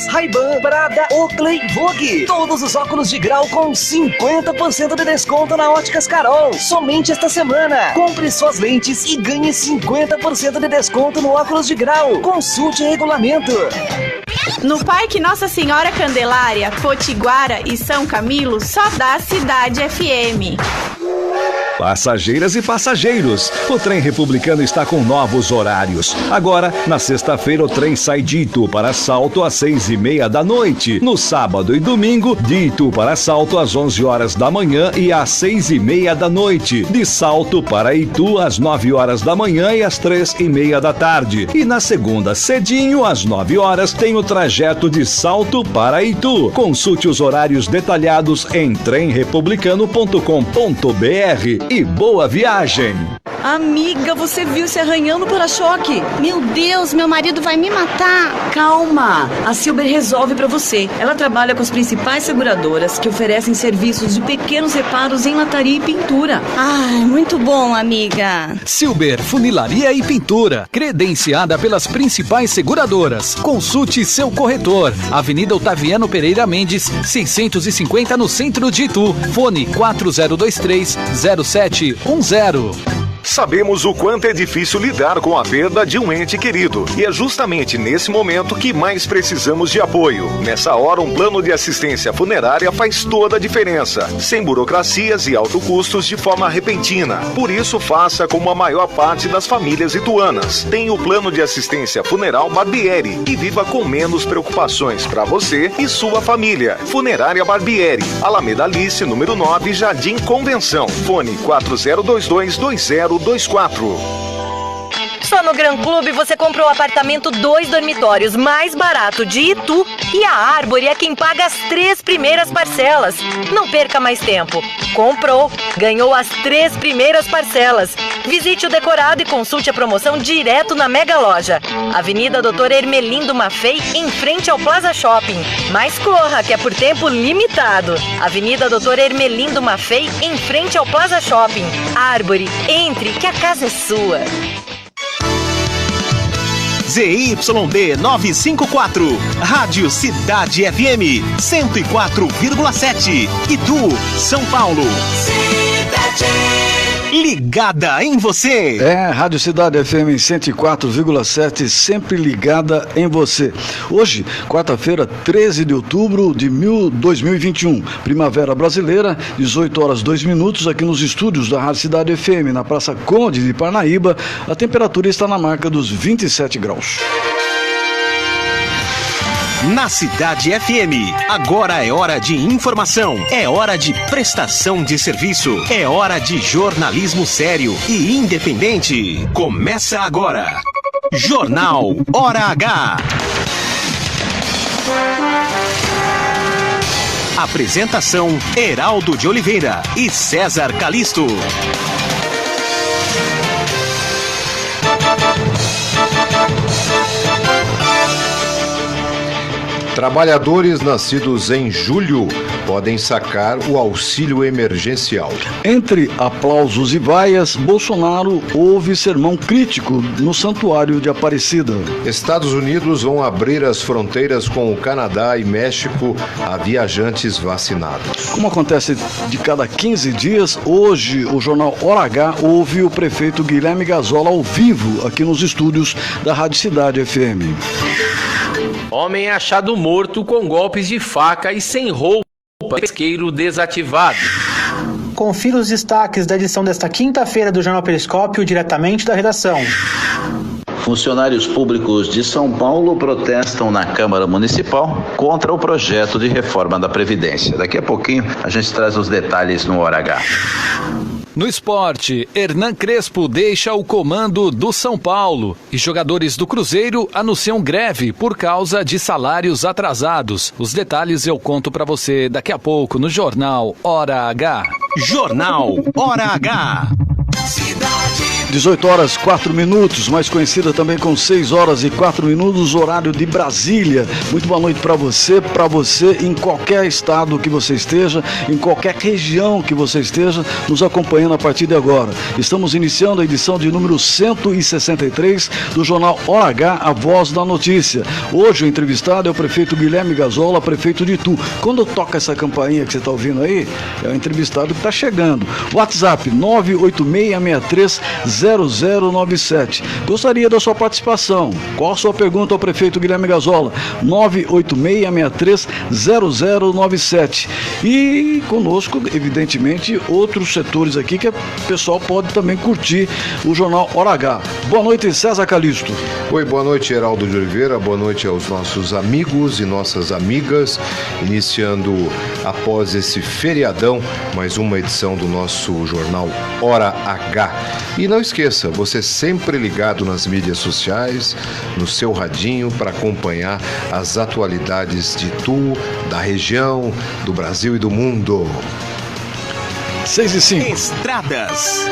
Ray-Ban, Prada, Oakley, Vogue. Todos os óculos de grau com 50% de desconto na Óticas Carol. Somente esta semana. Compre suas lentes e ganhe 50% de desconto no óculos de grau. Consulte o regulamento. No Parque Nossa Senhora Candelária, Potiguara e São Camilo, só dá Cidade FM. Passageiras e passageiros, o trem republicano está com novos horários. Agora, na sexta-feira, o trem sai de Itu para Salto às 6:30 da noite. No sábado e domingo, de Itu para Salto às 11 horas da manhã e às 6:30 da noite. De Salto para Itu às 9 horas da manhã e às 3:30 da tarde. E na segunda, cedinho, às 9 horas, tem o trajeto de Salto para Itu. Consulte os horários detalhados em tremrepublicano.com.br. E boa viagem! Amiga, você viu se arranhando no para-choque? Meu Deus, meu marido vai me matar. Calma, a Silber resolve pra você. Ela trabalha com as principais seguradoras que oferecem serviços de pequenos reparos em lataria e pintura. Ai, muito bom, amiga. Silber Funilaria e Pintura, credenciada pelas principais seguradoras. Consulte seu corretor. Avenida Otaviano Pereira Mendes, 650 no centro de Itu. Fone 4023-0710. Sabemos o quanto é difícil lidar com a perda de um ente querido. E é justamente nesse momento que mais precisamos de apoio. Nessa hora, um plano de assistência funerária faz toda a diferença. Sem burocracias e altos custos de forma repentina. Por isso, faça como a maior parte das famílias ituanas. Tem o plano de assistência funeral Barbieri. E viva com menos preocupações para você e sua família. Funerária Barbieri. Alameda Alice, número 9, Jardim Convenção. Fone 4022-2024. Só no Gran Clube você comprou o apartamento 2 dormitórios mais barato de Itu e a Árvore é quem paga as 3 primeiras parcelas. Não perca mais tempo. Comprou, ganhou as 3 primeiras parcelas. Visite o decorado e consulte a promoção direto na Mega Loja. Avenida Doutor Hermelindo Maffei, em frente ao Plaza Shopping. Mas corra, que é por tempo limitado. Avenida Doutor Hermelindo Maffei, em frente ao Plaza Shopping. Árvore, entre, que a casa é sua. ZYD 954, Rádio Cidade FM 104,7, Itu, São Paulo. Cidade. Ligada em você. Rádio Cidade FM 104,7, sempre ligada em você. Hoje, quarta-feira, 13 de outubro de 2021, Primavera Brasileira, 18 horas 2 minutos, aqui nos estúdios da Rádio Cidade FM, na Praça Conde de Parnaíba, a temperatura está na marca dos 27 graus. Na Cidade FM, agora é hora de informação, é hora de prestação de serviço, é hora de jornalismo sério e independente. Começa agora, Jornal Hora H. Apresentação, Heraldo de Oliveira e César Calisto. Trabalhadores nascidos em julho podem sacar o auxílio emergencial. Entre aplausos e vaias, Bolsonaro ouve sermão crítico no Santuário de Aparecida. Estados Unidos vão abrir as fronteiras com o Canadá e México a viajantes vacinados. Como acontece de cada 15 dias, hoje o Jornal Hora H ouve o prefeito Guilherme Gazola ao vivo aqui nos estúdios da Rádio Cidade FM. Homem é achado morto com golpes de faca e sem roupa, pesqueiro desativado. Confira os destaques da edição desta quinta-feira do Jornal Periscópio, diretamente da redação. Funcionários públicos de São Paulo protestam na Câmara Municipal contra o projeto de reforma da Previdência. Daqui a pouquinho a gente traz os detalhes no Hora H. No esporte, Hernan Crespo deixa o comando do São Paulo e jogadores do Cruzeiro anunciam greve por causa de salários atrasados. Os detalhes eu conto para você daqui a pouco no Jornal Hora H. Jornal Hora H. Cidade 18 horas 4 minutos, mais conhecida também com 6 horas e 4 minutos, horário de Brasília. Muito boa noite para você em qualquer estado que você esteja, em qualquer região que você esteja, nos acompanhando a partir de agora. Estamos iniciando a edição de número 163 do Jornal Hora H, a voz da notícia. Hoje o entrevistado é o prefeito Guilherme Gazola, prefeito de Itu. Quando toca essa campainha que você está ouvindo aí, é o entrevistado que está chegando. WhatsApp 986630097. Gostaria da sua participação. Qual a sua pergunta ao prefeito Guilherme Gazola? 986630097. E conosco, evidentemente, outros setores aqui que o pessoal pode também curtir o Jornal Hora H. Boa noite, César Calixto. Oi, boa noite, Heraldo de Oliveira. Boa noite aos nossos amigos e nossas amigas. Iniciando após esse feriadão, mais uma edição do nosso Jornal Hora H. E não esqueça, você sempre ligado nas mídias sociais, no seu radinho, para acompanhar as atualidades de Itu, da região, do Brasil e do mundo. 6:05. Estradas.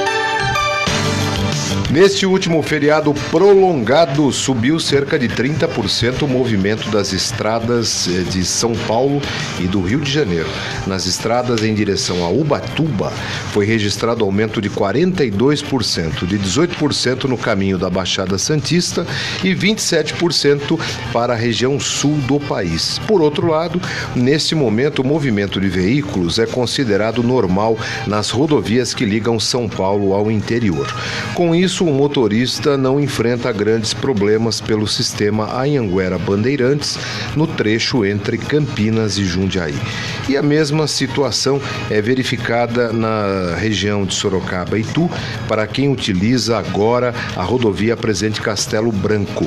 Neste último feriado prolongado, subiu cerca de 30% o movimento das estradas de São Paulo e do Rio de Janeiro. Nas estradas em direção a Ubatuba, foi registrado aumento de 42%, de 18% no caminho da Baixada Santista e 27% para a região sul do país. Por outro lado, neste momento, o movimento de veículos é considerado normal nas rodovias que ligam São Paulo ao interior. Com isso, o motorista não enfrenta grandes problemas pelo sistema Anhanguera-Bandeirantes no trecho entre Campinas e Jundiaí. E a mesma situação é verificada na região de Sorocaba e Itu, para quem utiliza agora a rodovia Presidente Castelo Branco.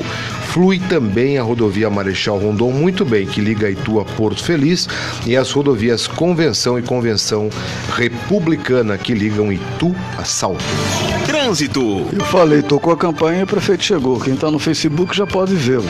Flui também a rodovia Marechal Rondon muito bem, que liga Itu a Porto Feliz, e as rodovias Convenção e Convenção Republicana, que ligam Itu a Salto. Trânsito. Eu falei, tocou a campanha e o prefeito chegou. Quem está no Facebook já pode vê-lo.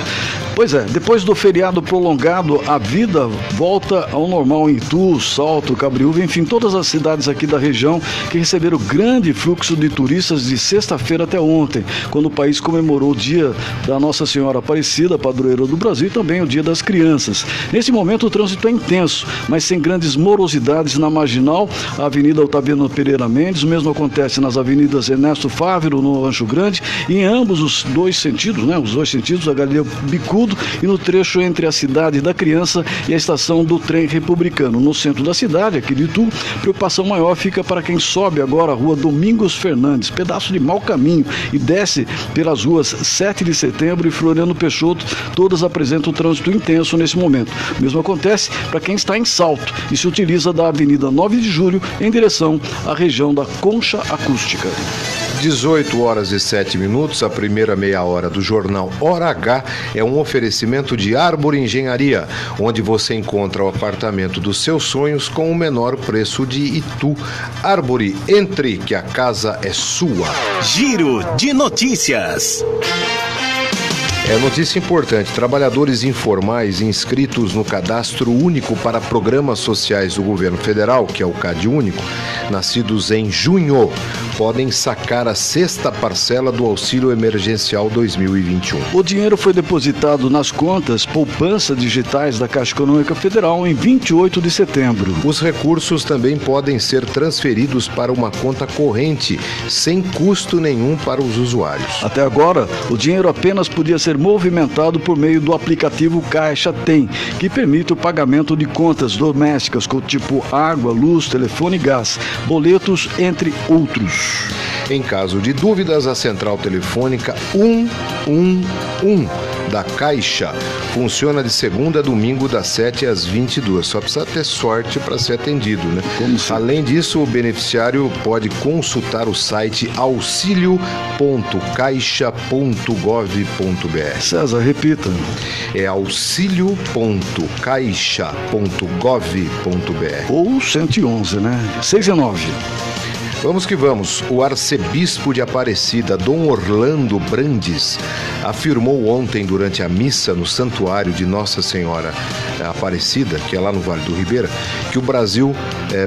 Pois é, depois do feriado prolongado, a vida volta ao normal em Itu, Salto, Cabriúva, enfim, todas as cidades aqui da região que receberam grande fluxo de turistas de sexta-feira até ontem, quando o país comemorou o dia da Nossa Senhora Aparecida, padroeira do Brasil, e também o Dia das Crianças. Nesse momento o trânsito é intenso, mas sem grandes morosidades na Marginal, a Avenida Otaviano Pereira Mendes, o mesmo acontece nas avenidas Ernesto Fávero, no Ancho Grande, e em ambos os dois sentidos, a Galileu Bicudo e no trecho entre a Cidade da Criança e a estação do trem republicano. No centro da cidade, aqui de Itu, preocupação maior fica para quem sobe agora a rua Domingos Fernandes, pedaço de mau caminho, e desce pelas ruas 7 de Setembro e Floriano Peixoto, todas apresentam trânsito intenso nesse momento. O mesmo acontece para quem está em Salto e se utiliza da Avenida 9 de Julho em direção à região da Concha Acústica. 18 horas e 7 minutos, a primeira meia hora do Jornal Hora H é um oferecimento de Arbor Engenharia, onde você encontra o apartamento dos seus sonhos com o menor preço de Itu. Arbore, entre, que a casa é sua. Giro de notícias. É notícia importante. Trabalhadores informais inscritos no Cadastro Único para Programas Sociais do Governo Federal, que é o CadÚnico, nascidos em junho, podem sacar a 6ª parcela do Auxílio Emergencial 2021. O dinheiro foi depositado nas contas poupança digitais da Caixa Econômica Federal em 28 de setembro. Os recursos também podem ser transferidos para uma conta corrente, sem custo nenhum para os usuários. Até agora, o dinheiro apenas podia ser movimentado por meio do aplicativo Caixa Tem, que permite o pagamento de contas domésticas, como tipo água, luz, telefone e gás, boletos, entre outros. Em caso de dúvidas, a central telefônica 111 da Caixa funciona de segunda a domingo das 7 às 22. Só precisa ter sorte para ser atendido, né? Além disso, o beneficiário pode consultar o site auxilio.caixa.gov.br. César, repita. É auxilio.caixa.gov.br. Ou 111, né? 6:09. Vamos que vamos. O arcebispo de Aparecida, Dom Orlando Brandes, afirmou ontem durante a missa no Santuário de Nossa Senhora Aparecida, que é lá no Vale do Ribeira, que o Brasil,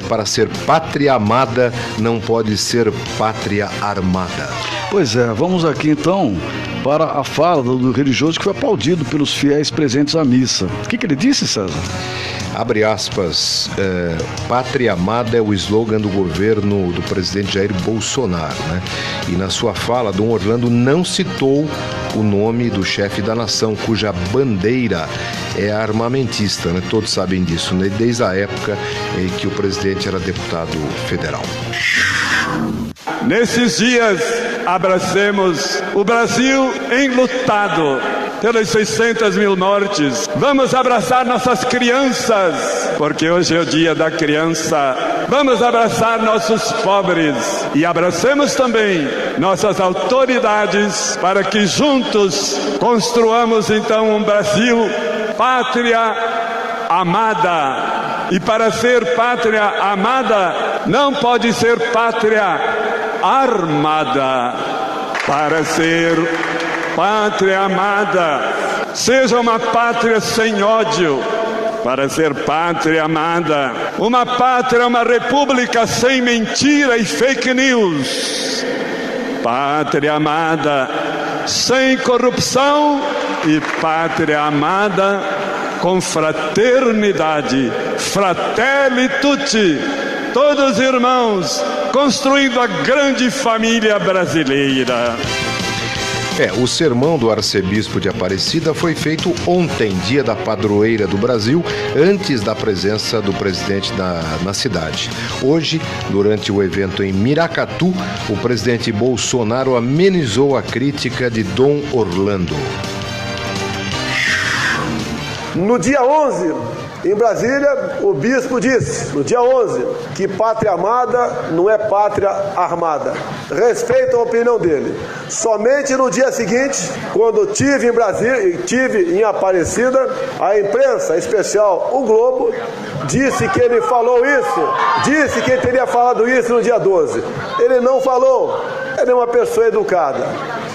para ser pátria amada, não pode ser pátria armada. Pois é, vamos aqui então para a fala do religioso que foi aplaudido pelos fiéis presentes à missa. O que ele disse, César? Abre aspas, pátria amada é o slogan do governo do presidente Jair Bolsonaro, né? E na sua fala, Dom Orlando não citou o nome do chefe da nação, cuja bandeira é armamentista, né? Todos sabem disso, né? Desde a época em que o presidente era deputado federal. Nesses dias, abracemos o Brasil enlutado pelas 600 mil mortes. Vamos abraçar nossas crianças, porque hoje é o dia da criança. Vamos abraçar nossos pobres e abracemos também nossas autoridades para que juntos construamos então um Brasil pátria amada. E para ser pátria amada, não pode ser pátria armada. Para ser pátria amada, seja uma pátria sem ódio. Para ser pátria amada, uma pátria, uma república sem mentira e fake news. Pátria amada, sem corrupção, e pátria amada com fraternidade. Fratelli tutti, todos irmãos, construindo a grande família brasileira. O sermão do arcebispo de Aparecida foi feito ontem, dia da padroeira do Brasil, antes da presença do presidente na cidade. Hoje, durante o evento em Miracatu, o presidente Bolsonaro amenizou a crítica de Dom Orlando. No dia 11, em Brasília, o bispo disse, no dia 11, que pátria amada não é pátria armada. Respeito a opinião dele. Somente no dia seguinte, quando tive em Brasília, tive em Aparecida, a imprensa especial, o Globo, disse que ele falou isso, disse que ele teria falado isso no dia 12. Ele não falou, ele é uma pessoa educada.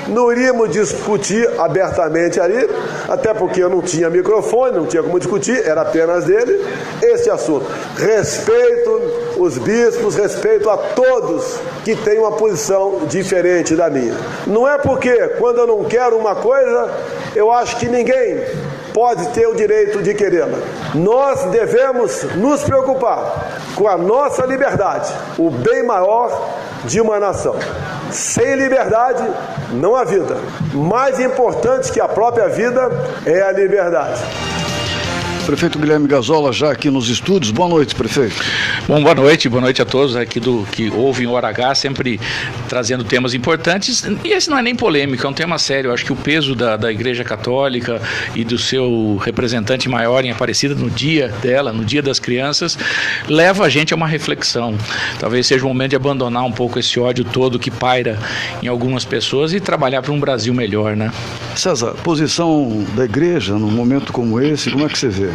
Não iríamos discutir abertamente ali, até porque eu não tinha microfone, não tinha como discutir, era apenas dele, esse assunto. Respeito os bispos, respeito a todos que têm uma posição diferente da minha. Não é porque quando eu não quero uma coisa, eu acho que ninguém pode ter o direito de querê-la. Nós devemos nos preocupar com a nossa liberdade, o bem maior de uma nação. Sem liberdade, não há vida. Mais importante que a própria vida é a liberdade. Prefeito Guilherme Gazola já aqui nos estúdios. Boa noite, prefeito. Bom, boa noite a todos aqui do que ouvem o Hora H, sempre trazendo temas importantes. E esse não é nem polêmico, é um tema sério. Eu acho que o peso da Igreja Católica e do seu representante maior em Aparecida no dia dela, no dia das crianças, leva a gente a uma reflexão. Talvez seja o momento de abandonar um pouco esse ódio todo que paira em algumas pessoas e trabalhar para um Brasil melhor, né? César, posição da Igreja num momento como esse, como é que você vê?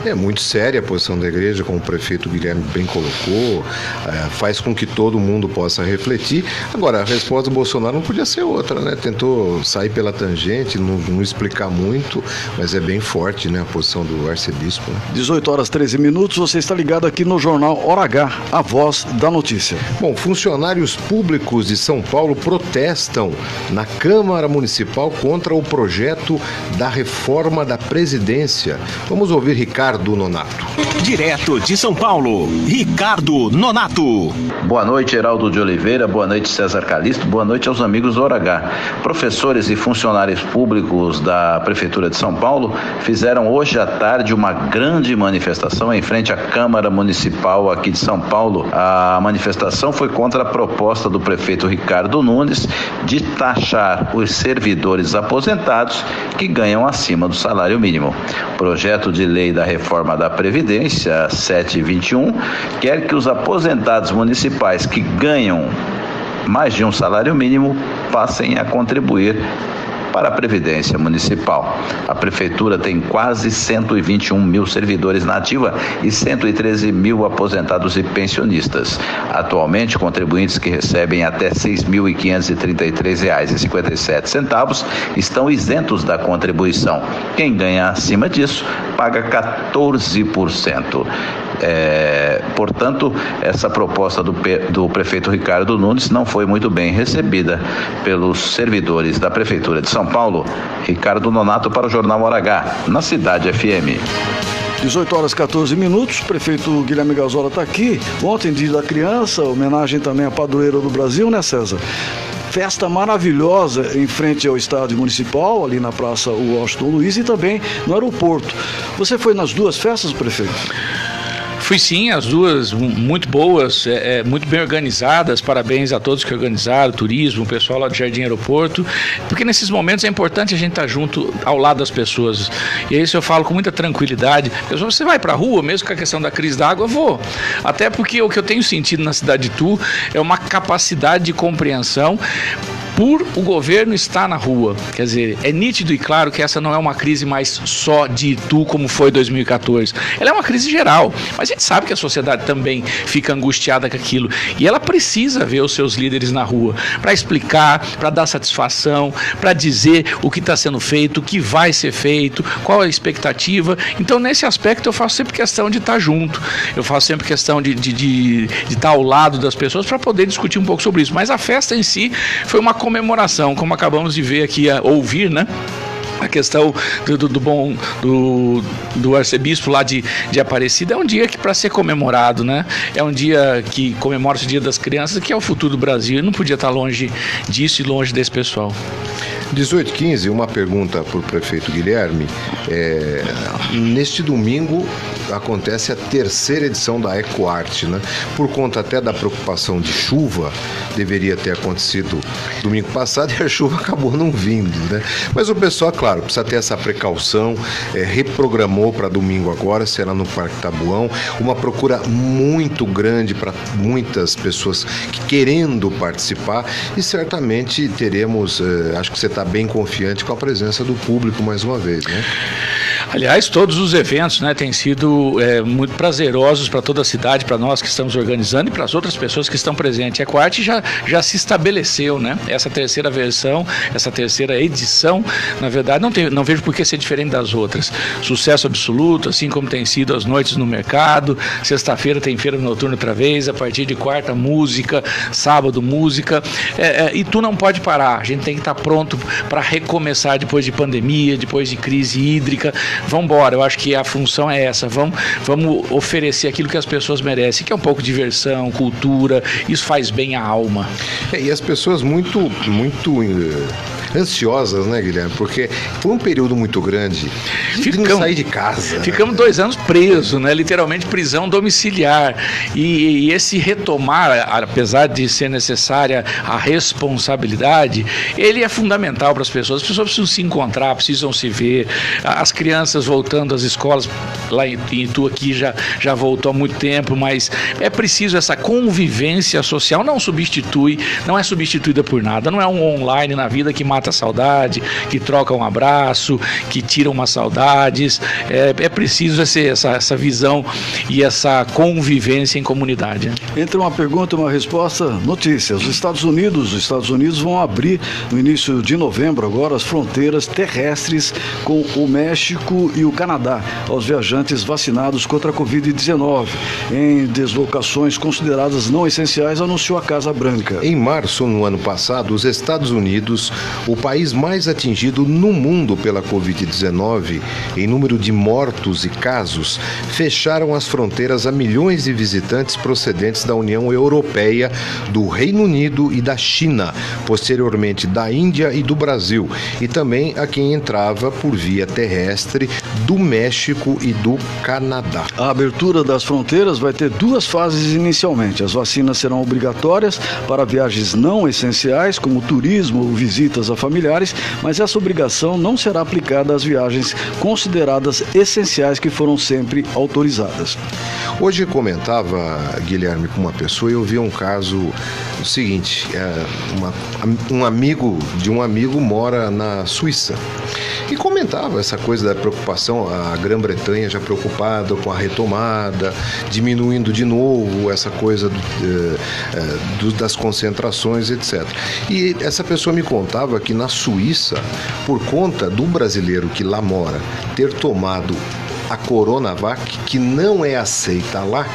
É muito séria a posição da igreja, como o prefeito Guilherme bem colocou, faz com que todo mundo possa refletir. Agora, a resposta do Bolsonaro não podia ser outra, né? Tentou sair pela tangente, não explicar muito, mas é bem forte, né, a posição do arcebispo. Né? 18h13, você está ligado aqui no Jornal Hora H, a voz da notícia. Bom, funcionários públicos de São Paulo protestam na Câmara Municipal contra o projeto da reforma da Previdência. Vamos ouvir Ricardo Nonato. Direto de São Paulo, Ricardo Nonato. Boa noite, Heraldo de Oliveira, boa noite, César Calisto, boa noite aos amigos do Hora H. Professores e funcionários públicos da Prefeitura de São Paulo fizeram hoje à tarde uma grande manifestação em frente à Câmara Municipal aqui de São Paulo. A manifestação foi contra a proposta do prefeito Ricardo Nunes de taxar os servidores aposentados que ganham acima do salário mínimo. O projeto de lei da reforma da Previdência 721 quer que os aposentados municipais que ganham mais de um salário mínimo passem a contribuir para a Previdência Municipal. A Prefeitura tem quase 121 mil servidores na ativa e 113 mil aposentados e pensionistas. Atualmente, contribuintes que recebem até R$ 6.533,57 estão isentos da contribuição. Quem ganha acima disso paga 14%. Portanto, essa proposta do prefeito Ricardo Nunes não foi muito bem recebida pelos servidores da Prefeitura de São Paulo. Ricardo Nonato para o Jornal Hora H, na Cidade FM. 18h14, prefeito Guilherme Gazola está aqui. Ontem, Dia da Criança, homenagem também à padroeira do Brasil, né, César? Festa maravilhosa em frente ao estádio municipal, ali na Praça Washington Luiz, e também no aeroporto. Você foi nas duas festas, prefeito? Fui sim, as duas muito boas, muito bem organizadas, parabéns a todos que organizaram, turismo, o pessoal lá do Jardim Aeroporto, porque nesses momentos é importante a gente estar junto ao lado das pessoas, e isso eu falo com muita tranquilidade. Você vai para a rua, mesmo com a questão da crise da água, eu vou, até porque o que eu tenho sentido na cidade de Itu é uma capacidade de compreensão por o governo estar na rua. Quer dizer, é nítido e claro que essa não é uma crise mais só de Itu como foi 2014. Ela é uma crise geral, mas a gente sabe que a sociedade também fica angustiada com aquilo. E ela precisa ver os seus líderes na rua para explicar, para dar satisfação, para dizer o que está sendo feito, o que vai ser feito, qual a expectativa. Então, nesse aspecto, eu faço sempre questão de estar junto. Eu faço sempre questão de estar ao lado das pessoas para poder discutir um pouco sobre isso. Mas a festa em si foi uma comemoração, como acabamos de ver aqui, ouvir, né? A questão do arcebispo lá de Aparecida é um dia que para ser comemorado, né? É um dia que comemora-se o Dia das Crianças, que é o futuro do Brasil, e não podia estar longe disso e longe desse pessoal. 18h15, uma pergunta para o prefeito Guilherme. Neste domingo acontece a terceira edição da EcoArte, né? Por conta até da preocupação de chuva, deveria ter acontecido domingo passado e a chuva acabou não vindo, né? Mas o pessoal, claro, precisa ter essa precaução, reprogramou para domingo agora, será no Parque Tabuão, uma procura muito grande para muitas pessoas querendo participar, e certamente teremos, acho que você está bem confiante com a presença do público mais uma vez, né? Aliás, todos os eventos, né, têm sido muito prazerosos para toda a cidade, para nós que estamos organizando e para as outras pessoas que estão presentes. A EcoArte já se estabeleceu, né? Essa terceira versão, essa terceira edição, na verdade, não vejo por que ser diferente das outras. Sucesso absoluto, assim como tem sido as noites no mercado. Sexta-feira tem feira noturna outra vez, a partir de quarta, música, sábado, música. E tu não pode parar, a gente tem que estar pronto para recomeçar depois de pandemia, depois de crise hídrica. Vamos embora, eu acho que a função é essa, vamos oferecer aquilo que as pessoas merecem, que é um pouco de diversão, cultura, isso faz bem à alma. E as pessoas muito ansiosas, né, Guilherme? Porque foi um período muito grande de não sair de casa. Ficamos 2 anos presos, né? Literalmente prisão domiciliar. E esse retomar, apesar de ser necessária a responsabilidade, ele é fundamental para as pessoas. As pessoas precisam se encontrar, precisam se ver. As crianças voltando às escolas, lá em Itu aqui já voltou há muito tempo, mas é preciso essa convivência social, não é substituída por nada, não é um online na vida que mata a saudade, que troca um abraço, que tira umas saudades. É preciso essa visão e essa convivência em comunidade. Entre uma pergunta e uma resposta, notícias. Os Estados Unidos vão abrir no início de novembro agora as fronteiras terrestres com o México e o Canadá aos viajantes vacinados contra a Covid-19 em deslocações consideradas não essenciais, anunciou a Casa Branca. Em março, no ano passado, os Estados Unidos, o país mais atingido no mundo pela Covid-19 em número de mortos e casos, fecharam as fronteiras a milhões de visitantes procedentes da União Europeia, do Reino Unido e da China, posteriormente da Índia e do Brasil, e também a quem entrava por via terrestre do México e do Canadá. A abertura das fronteiras vai ter 2 fases inicialmente. As vacinas serão obrigatórias para viagens não essenciais, como turismo ou visitas a familiares, mas essa obrigação não será aplicada às viagens consideradas essenciais que foram sempre autorizadas. Hoje comentava, Guilherme, com uma pessoa e eu vi um caso o seguinte, um amigo mora na Suíça e comentava essa coisa da preocupação, a Grã-Bretanha já preocupada com a retomada, diminuindo de novo essa coisa das concentrações, etc. E essa pessoa me contava que na Suíça, por conta do brasileiro que lá mora ter tomado a Coronavac, que não é aceita lá,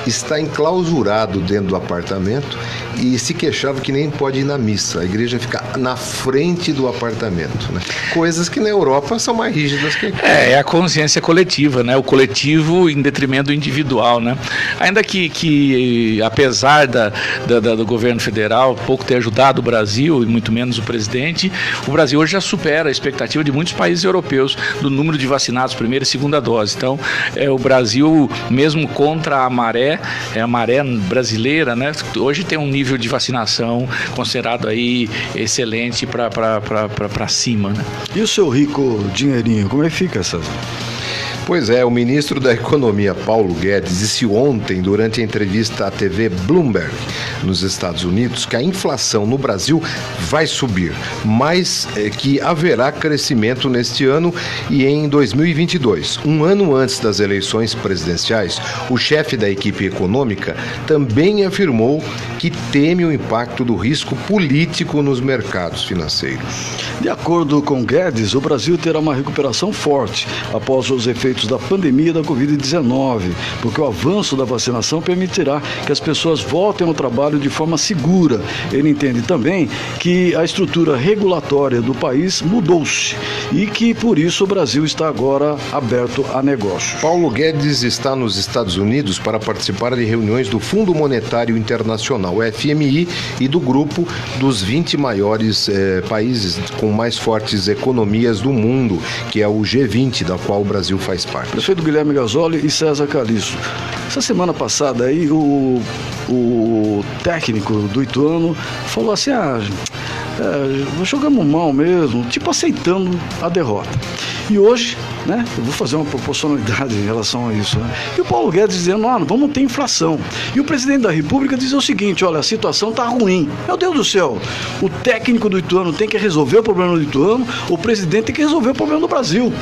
está enclausurado dentro do apartamento e se queixava que nem pode ir na missa. A igreja fica na frente do apartamento, né? Coisas que na Europa são mais rígidas que aqui. É a consciência coletiva, né? O coletivo em detrimento do individual, né? Ainda que apesar do governo federal pouco ter ajudado o Brasil, e muito menos o presidente, o Brasil hoje já supera a expectativa de muitos países europeus do número de vacinados, primeira e segunda dose. Então, o Brasil, mesmo contra a maré brasileira, né? Hoje tem um nível de vacinação considerado aí excelente para cima, né? E o seu rico dinheirinho, como é que fica, César? Pois é, o ministro da Economia, Paulo Guedes, disse ontem, durante a entrevista à TV Bloomberg, nos Estados Unidos, que a inflação no Brasil vai subir, mas que haverá crescimento neste ano e em 2022. Um ano antes das eleições presidenciais, o chefe da equipe econômica também afirmou que teme o impacto do risco político nos mercados financeiros. De acordo com Guedes, o Brasil terá uma recuperação forte após os efeitos da pandemia da Covid-19, porque o avanço da vacinação permitirá que as pessoas voltem ao trabalho de forma segura. Ele entende também que a estrutura regulatória do país mudou-se e que, por isso, o Brasil está agora aberto a negócios. Paulo Guedes está nos Estados Unidos para participar de reuniões do Fundo Monetário Internacional, o FMI, e do grupo dos 20 maiores países com mais fortes economias do mundo, que é o G20, da qual o Brasil faz parte. Prefeito Guilherme Gasoli e César Calixto. Essa semana passada aí o técnico do Ituano falou assim, jogamos mal mesmo, tipo aceitando a derrota. E hoje, né, eu vou fazer uma proporcionalidade em relação a isso, né? E o Paulo Guedes dizendo, vamos ter inflação. E o presidente da República diz o seguinte, olha, a situação está ruim. Meu Deus do céu, o técnico do Ituano tem que resolver o problema do Ituano, o presidente tem que resolver o problema do Brasil.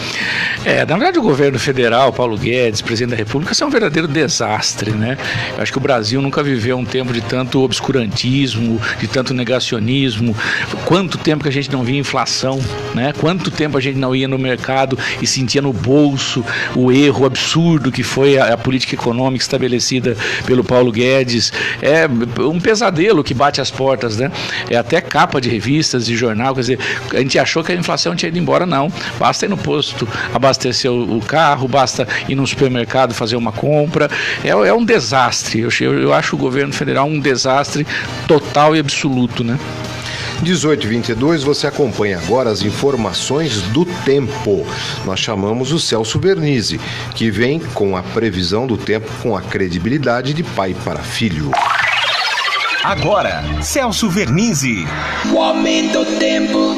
Na verdade, o governo federal, Paulo Guedes, presidente da República, isso é um verdadeiro desastre, né? Eu acho que o Brasil nunca viveu um tempo de tanto obscurantismo, de tanto negacionismo. Quanto tempo que a gente não via inflação, né? Quanto tempo a gente não ia no mercado e sentia no bolso o erro absurdo que foi a política econômica estabelecida pelo Paulo Guedes. É um pesadelo que bate às portas, né? É até capa de revistas, de jornal, quer dizer, a gente achou que a inflação tinha ido embora, não. Basta ir no posto abastecer o carro, basta ir no supermercado fazer uma compra. É um desastre. Eu acho o governo federal um desastre total e absoluto, né? 18h22, você acompanha agora as informações do tempo. Nós chamamos o Celso Vernizzi, que vem com a previsão do tempo com a credibilidade de pai para filho. Agora, Celso Vernizzi. O aumento do tempo.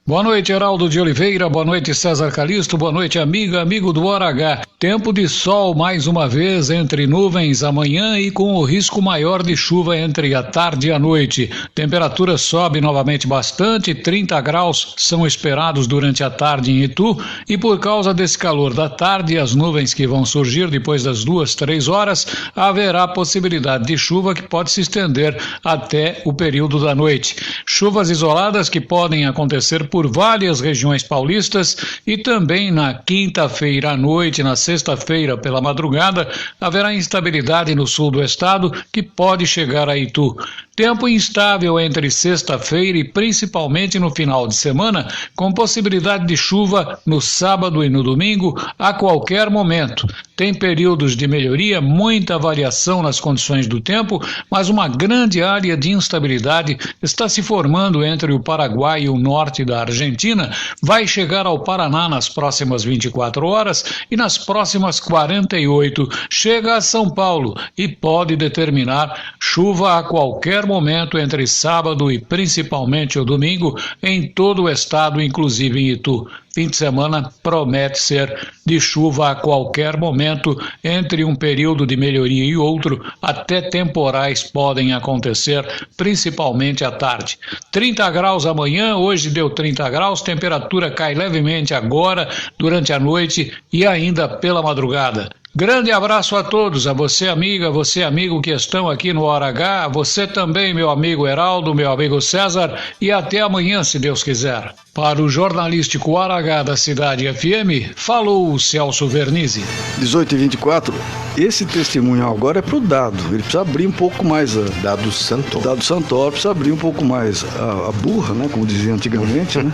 Boa noite, Heraldo de Oliveira, boa noite, César Calixto, boa noite, amigo do Hora H. Tempo de sol mais uma vez entre nuvens amanhã e com o risco maior de chuva entre a tarde e a noite. Temperatura sobe novamente bastante, 30 graus são esperados durante a tarde em Itu e por causa desse calor da tarde e as nuvens que vão surgir depois das 2-3 horas, haverá possibilidade de chuva que pode se estender até o período da noite. Chuvas isoladas que podem acontecer por várias regiões paulistas e também na quinta-feira à noite, na sexta-feira pela madrugada, haverá instabilidade no sul do estado que pode chegar a Itu. Tempo instável entre sexta-feira e principalmente no final de semana, com possibilidade de chuva no sábado e no domingo a qualquer momento. Tem períodos de melhoria, muita variação nas condições do tempo, mas uma grande área de instabilidade está se formando entre o Paraguai e o norte da Argentina, vai chegar ao Paraná nas próximas 24 horas e nas próximas 48 chega a São Paulo e pode determinar chuva a qualquer momento entre sábado e principalmente o domingo em todo o estado, inclusive em Itu. Fim de semana promete ser de chuva a qualquer momento, entre um período de melhoria e outro, até temporais podem acontecer, principalmente à tarde. 30 graus amanhã, hoje deu 30 graus, temperatura cai levemente agora, durante a noite e ainda pela madrugada. Grande abraço a todos, a você amiga, a você amigo que estão aqui no Hora H, a você também, meu amigo Heraldo, meu amigo César, e até amanhã, se Deus quiser. Para o jornalístico Hora H da Cidade FM, falou o Celso Vernizzi. 18h24, esse testemunho agora é pro Dado, ele precisa abrir um pouco mais Dado Santoro. Dado Santoro precisa abrir um pouco mais a burra, né, como dizia antigamente, né?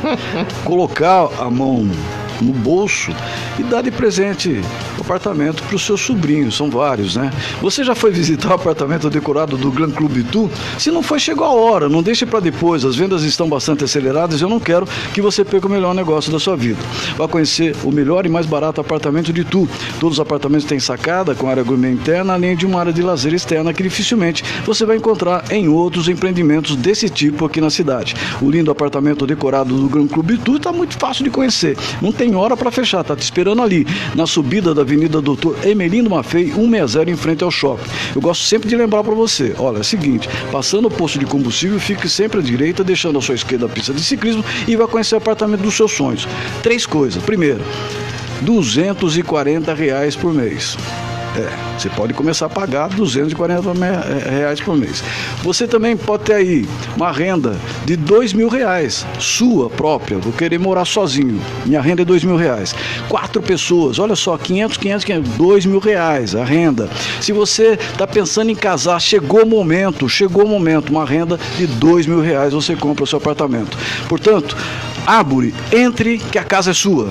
Colocar a mão no bolso e dar de presente o apartamento para os seus sobrinhos, são vários, né? Você já foi visitar o apartamento decorado do Gran Club Itu? Se não foi, chegou a hora, não deixe para depois, as vendas estão bastante aceleradas e eu não quero que você perca o melhor negócio da sua vida. Vá conhecer o melhor e mais barato apartamento de Itu. Todos os apartamentos têm sacada com área gourmet interna, além de uma área de lazer externa que dificilmente você vai encontrar em outros empreendimentos desse tipo aqui na cidade. O lindo apartamento decorado do Gran Club Itu está muito fácil de conhecer, não tem hora para fechar, tá te esperando ali, na subida da Avenida Doutor Emelindo Maffei, 160 em frente ao shopping. Eu gosto sempre de lembrar para você, olha, é o seguinte, passando o posto de combustível, fique sempre à direita, deixando à sua esquerda a pista de ciclismo e vai conhecer o apartamento dos seus sonhos. 3 coisas. Primeiro, R$240 por mês. Você pode começar a pagar R$240 por mês. Você também pode ter aí uma renda de R$2.000, sua própria. Vou querer morar sozinho, minha renda é R$2.000. 4 pessoas, olha só, 500, R$2.000 a renda. Se você está pensando em casar, chegou o momento, uma renda de R$2.000 você compra o seu apartamento. Portanto, Árvore, entre que a casa é sua.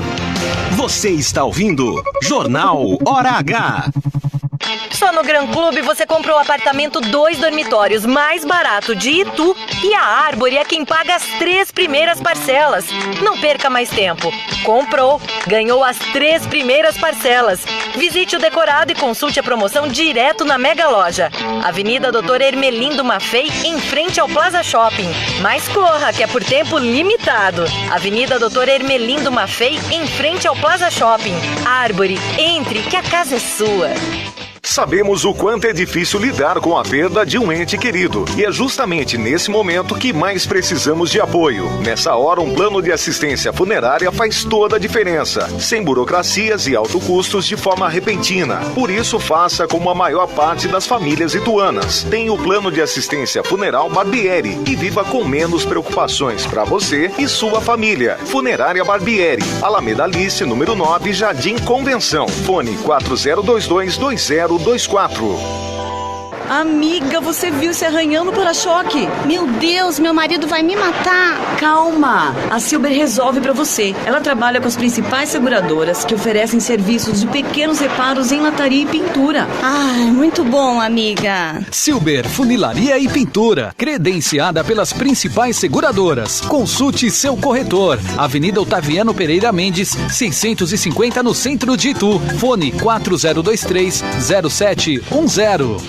Você está ouvindo Jornal Hora H. Só no Gran Clube você comprou o apartamento 2 dormitórios mais barato de Itu e a Árvore é quem paga as 3 primeiras parcelas. Não perca mais tempo. Comprou, ganhou as 3 primeiras parcelas. Visite o decorado e consulte a promoção direto na Mega Loja. Avenida Doutor Ermelindo Maffei, em frente ao Plaza Shopping. Mas corra, que é por tempo limitado. Avenida Doutor Ermelindo Maffei, em frente ao Plaza Shopping. Árvore, entre, que a casa é sua. Sabemos o quanto é difícil lidar com a perda de um ente querido. E é justamente nesse momento que mais precisamos de apoio. Nessa hora, um plano de assistência funerária faz toda a diferença. Sem burocracias e altos custos de forma repentina. Por isso, faça como a maior parte das famílias ituanas. Tem o plano de assistência funeral Barbieri e viva com menos preocupações para você e sua família. Funerária Barbieri, Alameda Alice, número 9, Jardim Convenção. Fone 4022-2024. Amiga, você viu se arranhando no para-choque? Meu Deus, meu marido vai me matar. Calma, a Silber resolve pra você. Ela trabalha com as principais seguradoras que oferecem serviços de pequenos reparos em lataria e pintura. Ai, muito bom, amiga. Silber Funilaria e Pintura, credenciada pelas principais seguradoras. Consulte seu corretor. Avenida Otaviano Pereira Mendes, 650 no centro de Itu. Fone 4023-0710.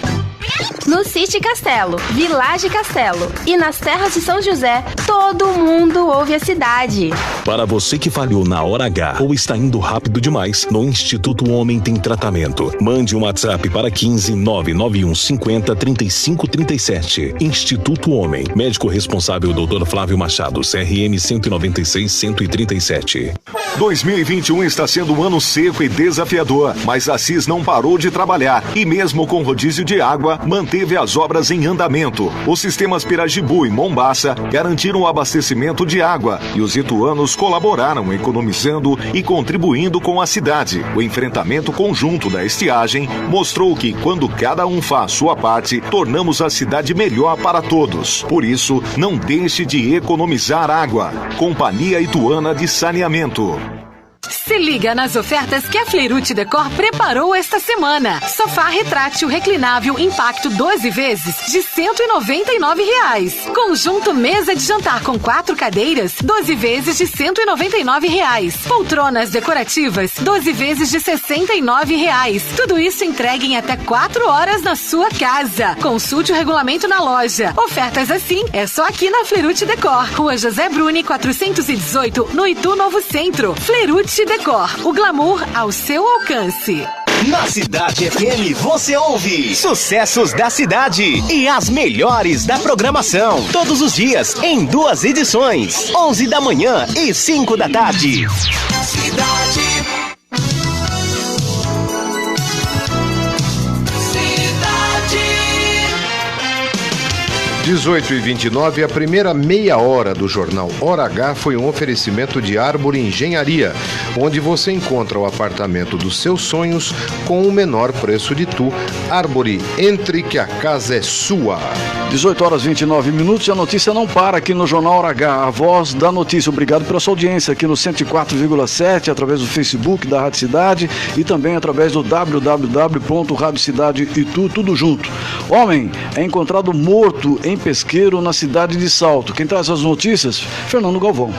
No City Castelo, Village Castelo e nas terras de São José, todo mundo ouve a cidade. Para você que falhou na hora H ou está indo rápido demais, no Instituto Homem tem tratamento. Mande um WhatsApp para 15991503537. Instituto Homem. Médico responsável Dr. Flávio Machado, CRM 196-137. 2021 está sendo um ano seco e desafiador, mas a CIS não parou de trabalhar. E mesmo com rodízio de água, manteve as obras em andamento. Os sistemas Pirajibu e Mombaça garantiram o abastecimento de água e os ituanos colaboraram economizando e contribuindo com a cidade. O enfrentamento conjunto da estiagem mostrou que, quando cada um faz sua parte, tornamos a cidade melhor para todos. Por isso, não deixe de economizar água. Companhia Ituana de Saneamento. Se liga nas ofertas que a Fleirute Decor preparou esta semana. Sofá retrátil reclinável Impacto 12 vezes de R$ 199. Conjunto mesa de jantar com 4 cadeiras, 12 vezes de R$ 199. Poltronas decorativas, 12 vezes de R$ 69. Tudo isso entregue em até 4 horas na sua casa. Consulte o regulamento na loja. Ofertas assim é só aqui na Fleirute Decor. Rua José Bruni, 418, no Itu Novo Centro. Fleirute Decor, o glamour ao seu alcance. Na Cidade FM você ouve sucessos da cidade e as melhores da programação. Todos os dias em 2 edições, 11 da manhã e 5 da tarde. Cidade. 18h29, a primeira meia hora do jornal Hora H foi um oferecimento de Árvore Engenharia, onde você encontra o apartamento dos seus sonhos com o menor preço de Itu. Árvore, entre que a casa é sua. 18h29 e a notícia não para aqui no Jornal Hora H, a voz da notícia. Obrigado pela sua audiência aqui no 104,7, através do Facebook da Rádio Cidade e também através do www.radiocidadeitu, tudo junto. Homem é encontrado morto em pesqueiro na cidade de Salto. Quem traz as notícias? Fernando Galvão.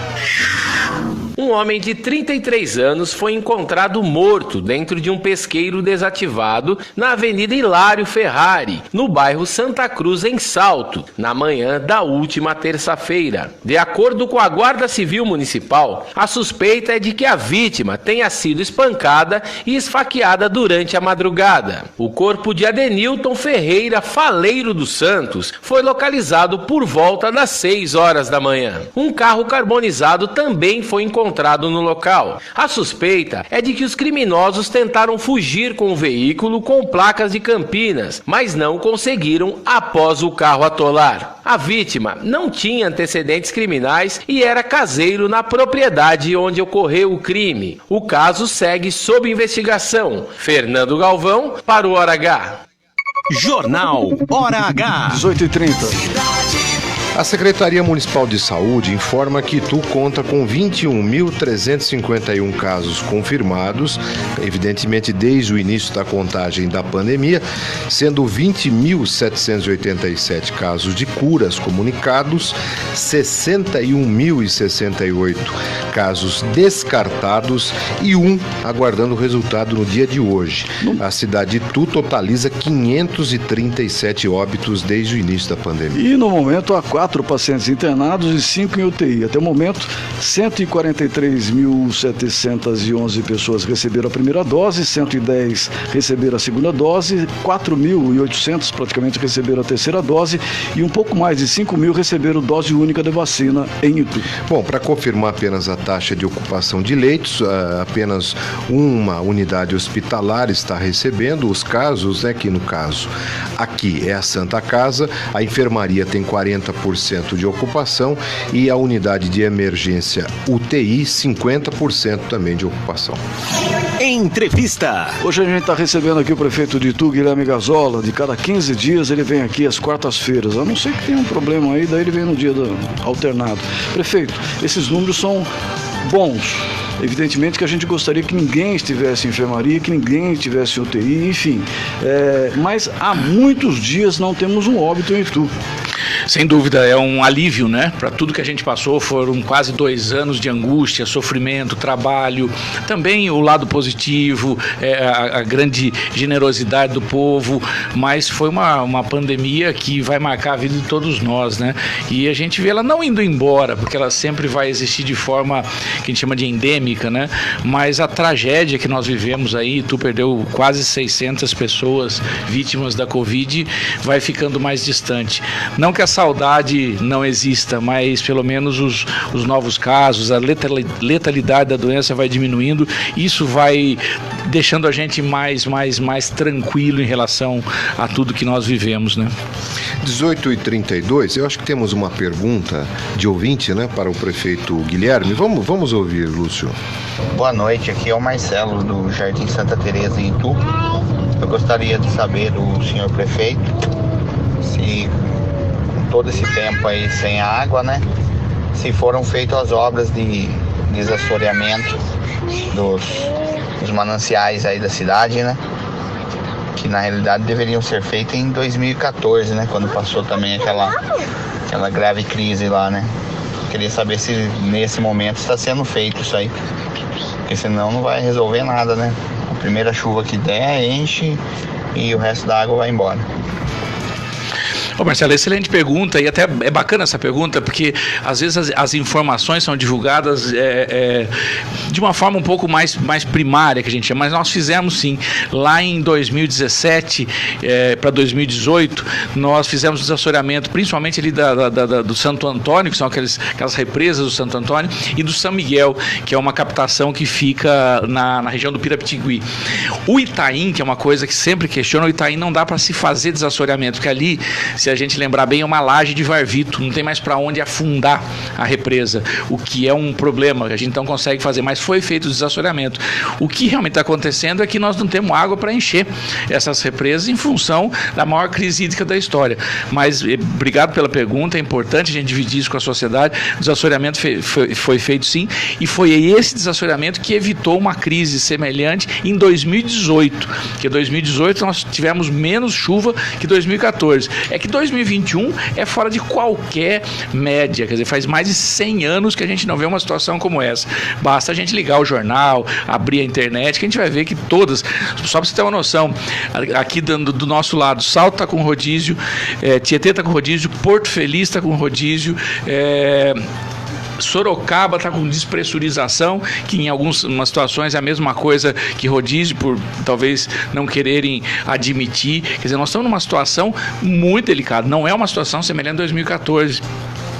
Um homem de 33 anos foi encontrado morto dentro de um pesqueiro desativado na Avenida Hilário Ferrari, no bairro Santa Cruz, em Salto, na manhã da última terça-feira. De acordo com a Guarda Civil Municipal, a suspeita é de que a vítima tenha sido espancada e esfaqueada durante a madrugada. O corpo de Adenilton Ferreira Faleiro dos Santos foi localizado por volta das 6 horas da manhã. Um carro carbonizado também foi encontrado no local. A suspeita é de que os criminosos tentaram fugir com o veículo com placas de Campinas, mas não conseguiram após o carro atolar. A vítima não tinha antecedentes criminais e era caseiro na propriedade onde ocorreu o crime. O caso segue sob investigação. Fernando Galvão para o Hora H. Jornal Hora H. 18h30. A Secretaria Municipal de Saúde informa que Itu conta com 21.351 casos confirmados, evidentemente desde o início da contagem da pandemia, sendo 20.787 casos de curas comunicados, 61.068 casos descartados e aguardando o resultado no dia de hoje. A cidade de Itu totaliza 537 óbitos desde o início da pandemia. E no momento há 4 pacientes internados e 5 em UTI. Até o momento, 143.711 pessoas receberam a primeira dose, 110 receberam a segunda dose, 4.800 praticamente receberam a terceira dose e um pouco mais de 5.000 receberam dose única de vacina em Itu. Bom, para confirmar apenas a taxa de ocupação de leitos, apenas uma unidade hospitalar está recebendo os casos, que no caso aqui é a Santa Casa, a enfermaria tem 40% de ocupação e a unidade de emergência UTI 50% também de ocupação. Entrevista. Hoje a gente está recebendo aqui o prefeito de Itu, Guilherme Gazola. De cada 15 dias ele vem aqui às quartas-feiras. A não ser que tenha um problema aí, daí ele vem no dia alternado. Prefeito, esses números são bons. Evidentemente que a gente gostaria que ninguém estivesse em enfermaria, que ninguém estivesse em UTI, enfim. Mas há muitos dias não temos um óbito em Itu. Sem dúvida, é um alívio, né? Para tudo que a gente passou, foram quase 2 anos de angústia, sofrimento, trabalho, também o lado positivo, a grande generosidade do povo, mas foi uma pandemia que vai marcar a vida de todos nós, né? E a gente vê ela não indo embora, porque ela sempre vai existir de forma que a gente chama de endêmica, né? Mas a tragédia que nós vivemos aí, tu perdeu quase 600 pessoas vítimas da Covid, vai ficando mais distante. Não que que a saudade não exista, mas pelo menos os novos casos, a letalidade da doença vai diminuindo. Isso vai deixando a gente mais tranquilo em relação a tudo que nós vivemos, né? 18h32, eu acho que temos uma pergunta de ouvinte, né, para o prefeito Guilherme. Vamos ouvir, Lúcio. Boa noite, aqui é o Marcelo do Jardim Santa Teresa em Itu. Eu gostaria de saber do senhor prefeito se com todo esse tempo aí sem água, né, se foram feitas as obras de desassoreamento dos mananciais aí da cidade, né, que na realidade deveriam ser feitas em 2014, né, quando passou também aquela grave crise lá, né. Queria saber se nesse momento está sendo feito isso aí, porque senão não vai resolver nada, né. A primeira chuva que der, enche e o resto da água vai embora. Ô Marcelo, excelente pergunta, e até é bacana essa pergunta, porque às vezes as informações são divulgadas de uma forma um pouco mais primária, que a gente chama, mas nós fizemos sim. Lá em 2017 para 2018, nós fizemos desassoreamento, principalmente ali do Santo Antônio, que são aquelas represas do Santo Antônio, e do São Miguel, que é uma captação que fica na região do Pirapitigui. O Itaim, que é uma coisa que sempre questiona, o Itaim não dá para se fazer desassoreamento, porque ali, se a gente lembrar bem, é uma laje de varvito, não tem mais para onde afundar a represa, o que é um problema, a gente não consegue fazer, mas foi feito o desassoreamento. O que realmente está acontecendo é que nós não temos água para encher essas represas em função da maior crise hídrica da história. Mas obrigado pela pergunta, é importante a gente dividir isso com a sociedade. O desassoreamento foi feito sim, e foi esse desassoreamento que evitou uma crise semelhante em 2018, porque em 2018 nós tivemos menos chuva que 2014. É que 2021 é fora de qualquer média, quer dizer, faz mais de 100 anos que a gente não vê uma situação como essa. Basta a gente ligar o jornal, abrir a internet, que a gente vai ver que todas, só para você ter uma noção, aqui do nosso lado, Salto está com rodízio, Tietê está com rodízio, Porto Feliz está com rodízio, Sorocaba está com despressurização, que em algumas situações é a mesma coisa que rodízio, por talvez não quererem admitir. Quer dizer, nós estamos numa situação muito delicada, não é uma situação semelhante a 2014.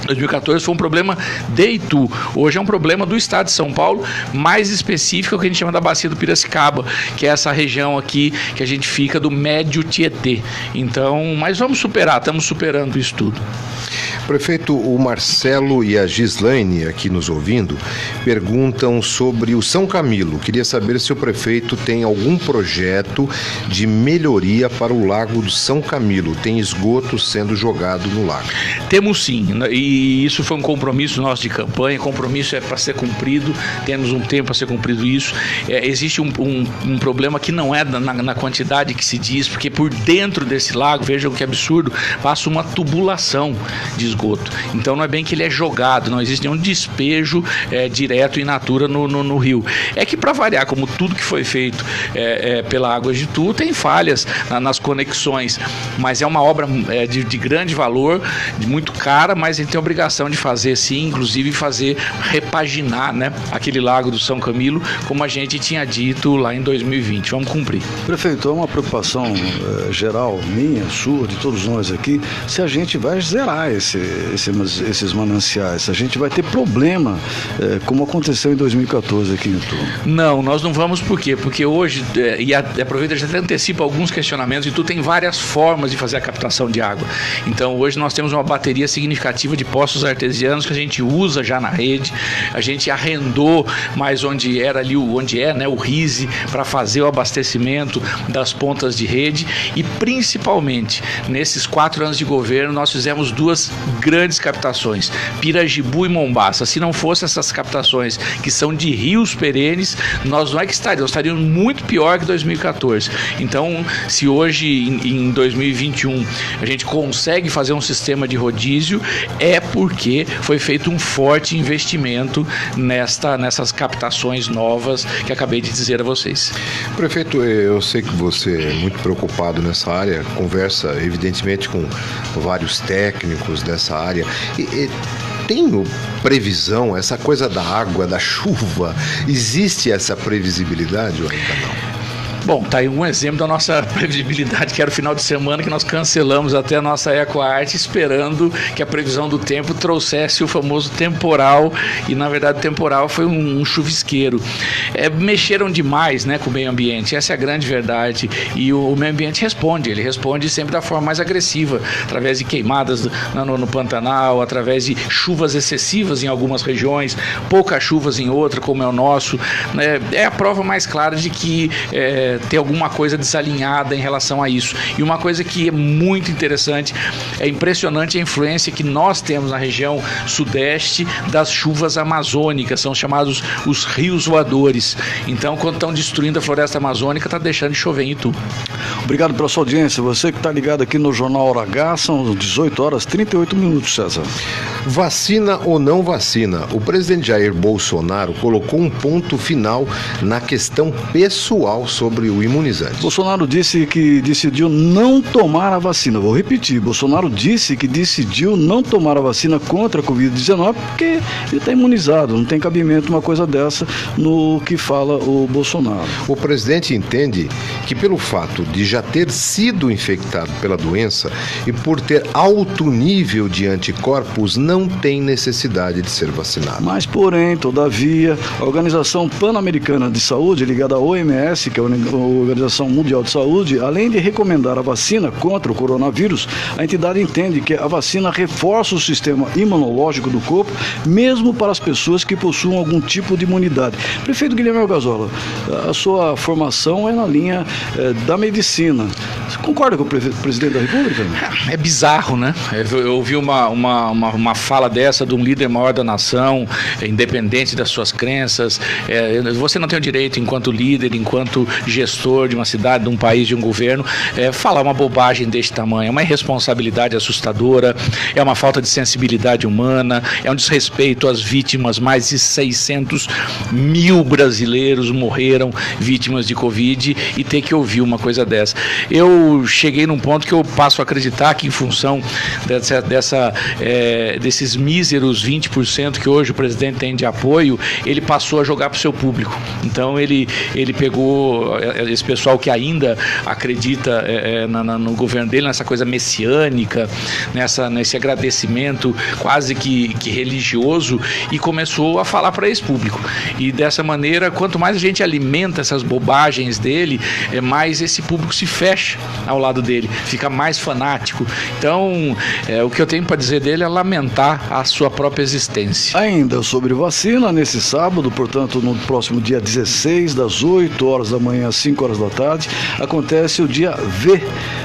2014 foi um problema de Itu, hoje é um problema do estado de São Paulo, mais específico, o que a gente chama da bacia do Piracicaba, que é essa região aqui que a gente fica do Médio Tietê. Então, mas vamos superar, estamos superando isso tudo. Prefeito, o Marcelo e a Gislaine, aqui nos ouvindo, perguntam sobre o São Camilo. Queria saber se o prefeito tem algum projeto de melhoria para o lago do São Camilo. Tem esgoto sendo jogado no lago. Temos sim, e isso foi um compromisso nosso de campanha. Compromisso é para ser cumprido, temos um tempo para ser cumprido isso. Existe um problema que não é na quantidade que se diz, porque por dentro desse lago, vejam que absurdo, passa uma tubulação de esgoto. Então não é bem que ele é jogado, não existe nenhum despejo direto in natura no rio. É que, para variar, como tudo que foi feito pela Águas de Itu, tem falhas nas conexões, mas é uma obra de grande valor, muito cara, mas a gente tem a obrigação de fazer sim, inclusive repaginar, né, aquele lago do São Camilo, como a gente tinha dito lá em 2020. Vamos cumprir. Prefeito, é uma preocupação geral, minha, sua, de todos nós aqui, se a gente vai zerar esses mananciais, a gente vai ter problema, como aconteceu em 2014 aqui em Itu. Não, nós não vamos. Por quê? Porque hoje, e aproveita, já até antecipa alguns questionamentos, Itu tem várias formas de fazer a captação de água. Então hoje nós temos uma bateria significativa de poços artesianos que a gente usa já na rede, a gente arrendou mais onde era ali, né, o RISE, para fazer o abastecimento das pontas de rede, e principalmente nesses 4 anos de governo nós fizemos 2 grandes captações, Pirajibu e Mombaça. Se não fossem essas captações que são de rios perenes, nós estaríamos muito pior que 2014. Então, se hoje em 2021 a gente consegue fazer um sistema de rodízio, é porque foi feito um forte investimento nessas captações novas que acabei de dizer a vocês. Prefeito, eu sei que você é muito preocupado nessa área, conversa evidentemente com vários técnicos dessa área. Tem previsão, essa coisa da água, da chuva, existe essa previsibilidade ou ainda não? Bom, tá aí um exemplo da nossa previsibilidade, que era o final de semana que nós cancelamos até a nossa EcoArt, esperando que a previsão do tempo trouxesse o famoso temporal, e na verdade o temporal foi um chuvisqueiro. Mexeram demais, né, com o meio ambiente, essa é a grande verdade, e o meio ambiente ele responde sempre da forma mais agressiva, através de queimadas no Pantanal, através de chuvas excessivas em algumas regiões, poucas chuvas em outra, como é o nosso, né? É a prova mais clara de que tem alguma coisa desalinhada em relação a isso. E uma coisa que é muito interessante, é impressionante a influência que nós temos na região sudeste das chuvas amazônicas, são chamados os rios voadores. Então, quando estão destruindo a floresta amazônica, está deixando de chover em Itu. Obrigado pela sua audiência. Você que está ligado aqui no Jornal Hora H, são 18 horas 38 minutos, César. Vacina ou não vacina? O presidente Jair Bolsonaro colocou um ponto final na questão pessoal sobre o imunizante. Bolsonaro disse que decidiu não tomar a vacina. Vou repetir, Bolsonaro disse que decidiu não tomar a vacina contra a Covid-19 porque ele está imunizado. Não tem cabimento uma coisa dessa no que fala o Bolsonaro. O presidente entende que pelo fato de já ter sido infectado pela doença e por ter alto nível de anticorpos, não tem necessidade de ser vacinado. Mas, porém, todavia, a Organização Pan-Americana de Saúde, ligada à OMS, que é a Organização Mundial de Saúde, além de recomendar a vacina contra o coronavírus, a entidade entende que a vacina reforça o sistema imunológico do corpo, mesmo para as pessoas que possuam algum tipo de imunidade. Prefeito Guilherme Algazola, a sua formação é na linha da medicina. Você concorda com o presidente da República? É bizarro, né? Eu ouvi uma fala dessa de um líder maior da nação, independente das suas crenças. Você não tem o direito, enquanto líder, enquanto gestor de uma cidade, de um país, de um governo, falar uma bobagem deste tamanho. É uma irresponsabilidade assustadora, é uma falta de sensibilidade humana, é um desrespeito às vítimas. Mais de 600 mil brasileiros morreram vítimas de Covid, e ter que ouvir uma coisa dessa. Eu cheguei num ponto que eu passo a acreditar que, em função desses míseros 20% que hoje o presidente tem de apoio, ele passou a jogar para o seu público. Então ele pegou esse pessoal que ainda acredita no governo dele, nessa coisa messiânica, nesse agradecimento quase que religioso, e começou a falar para esse público. E dessa maneira, quanto mais a gente alimenta essas bobagens dele, mais esse público se fecha ao lado dele, fica mais fanático. Então, o que eu tenho para dizer dele é lamentar a sua própria existência. Ainda sobre vacina, nesse sábado, portanto, no próximo dia 16, das 8 horas da manhã às 5 horas da tarde, acontece o dia V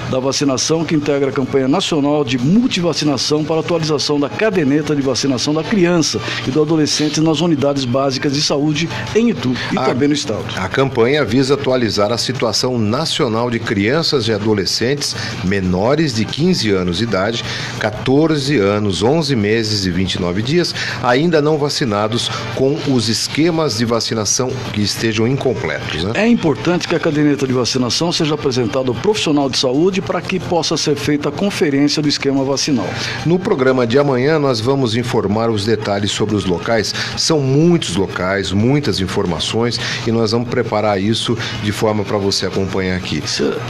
da vacinação, que integra a campanha nacional de multivacinação para atualização da caderneta de vacinação da criança e do adolescente nas unidades básicas de saúde em Itu e também no estado. A campanha visa atualizar a situação nacional de crianças e adolescentes menores de 15 anos de idade, 14 anos, 11 meses e 29 dias, ainda não vacinados, com os esquemas de vacinação que estejam incompletos, né? É importante que a caderneta de vacinação seja apresentada ao profissional de saúde para que possa ser feita a conferência do esquema vacinal. No programa de amanhã nós vamos informar os detalhes sobre os locais. São muitos locais, muitas informações, e nós vamos preparar isso de forma para você acompanhar aqui.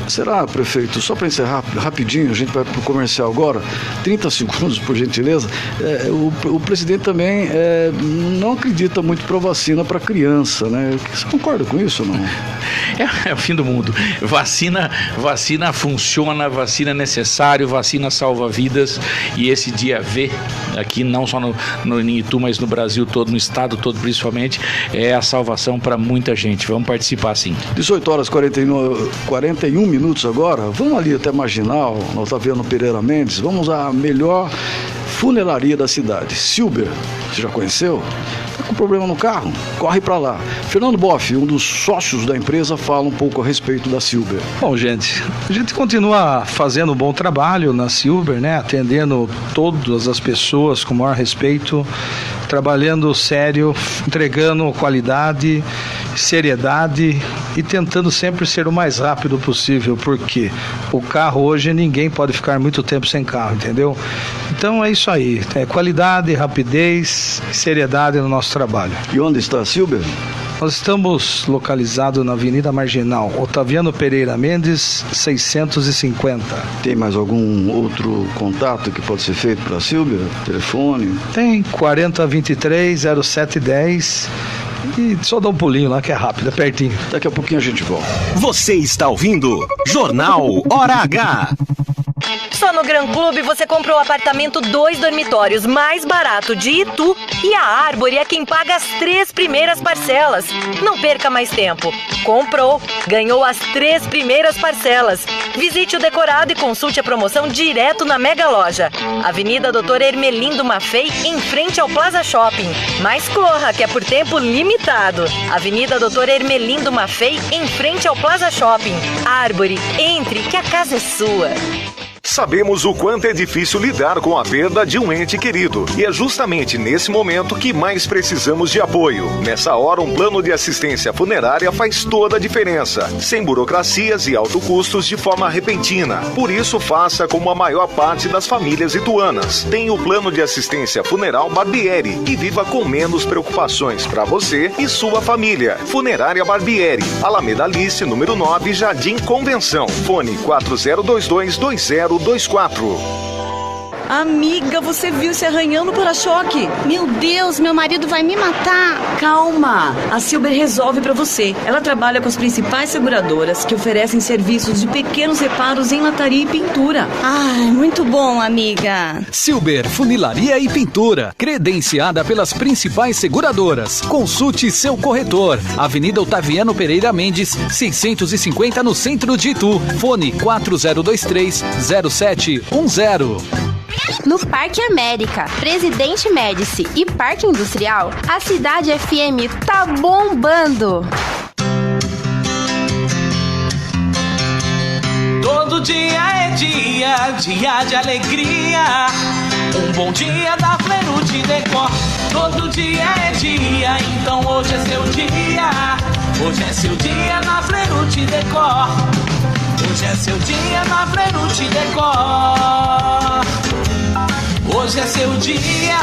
Será, prefeito, só para encerrar rapidinho, a gente vai para o comercial agora, 30 segundos, por gentileza. O presidente também não acredita muito para vacina para criança, né? Você concorda com isso ou não? É o fim do mundo. Vacina funciona, vacina é necessário, vacina salva vidas, e esse dia V, aqui não só no Itu, mas no Brasil todo, no estado todo principalmente, é a salvação para muita gente. Vamos participar sim. 18 horas 41 minutos agora, vamos ali até Marginal, na Otaviano Pereira Mendes, vamos à melhor funeraria da cidade, Silber. Você já conheceu? Está com problema no carro? Corre para lá. Fernando Boff, um dos sócios da empresa, fala um pouco a respeito da Silber. Bom, gente, a gente continua fazendo um bom trabalho na Silber, né? Atendendo todas as pessoas com o maior respeito, trabalhando sério, entregando qualidade, seriedade e tentando sempre ser o mais rápido possível, porque o carro hoje, ninguém pode ficar muito tempo sem carro, entendeu? Então é isso aí, qualidade, rapidez e seriedade no nosso trabalho. E onde está a Silber? Nós estamos localizados na Avenida Marginal, Otaviano Pereira Mendes, 650. Tem mais algum outro contato que pode ser feito para a Silvia? Telefone? Tem 4023-0710 e só dá um pulinho lá que é rápido, é pertinho. Daqui a pouquinho a gente volta. Você está ouvindo Jornal Hora H. Só no Gran Clube você comprou o apartamento 2 dormitórios mais barato de Itu e a Árvore é quem paga as 3 primeiras parcelas. Não perca mais tempo. Comprou, ganhou as 3 primeiras parcelas. Visite o decorado e consulte a promoção direto na Mega Loja. Avenida Doutor Hermelindo Maffei, em frente ao Plaza Shopping. Mas corra, que é por tempo limitado. Avenida Doutor Hermelindo Maffei, em frente ao Plaza Shopping. Árvore, entre, que a casa é sua. Sabemos o quanto é difícil lidar com a perda de um ente querido. E é justamente nesse momento que mais precisamos de apoio. Nessa hora, um plano de assistência funerária faz toda a diferença. Sem burocracias e altos custos de forma repentina. Por isso, faça como a maior parte das famílias ituanas. Tem o plano de assistência funeral Barbieri e viva com menos preocupações para você e sua família. Funerária Barbieri, Alameda Alice, número 9, Jardim Convenção. Fone 40222024. Amiga, você viu se arranhando no para-choque? Meu Deus, meu marido vai me matar. Calma, a Silber resolve pra você. Ela trabalha com as principais seguradoras que oferecem serviços de pequenos reparos em lataria e pintura. Ai, muito bom, amiga. Silber Funilaria e Pintura, credenciada pelas principais seguradoras. Consulte seu corretor. Avenida Otaviano Pereira Mendes, 650 no centro de Itu. Fone 4023-0710. No Parque América, Presidente Médici e Parque Industrial, a Cidade FM tá bombando. Todo dia é dia, dia de alegria. Um bom dia da Flerute Decor. Todo dia é dia, então hoje é seu dia. Hoje é seu dia na Flerute Decor. Hoje é seu dia na Flerute Decor. Hoje é seu dia.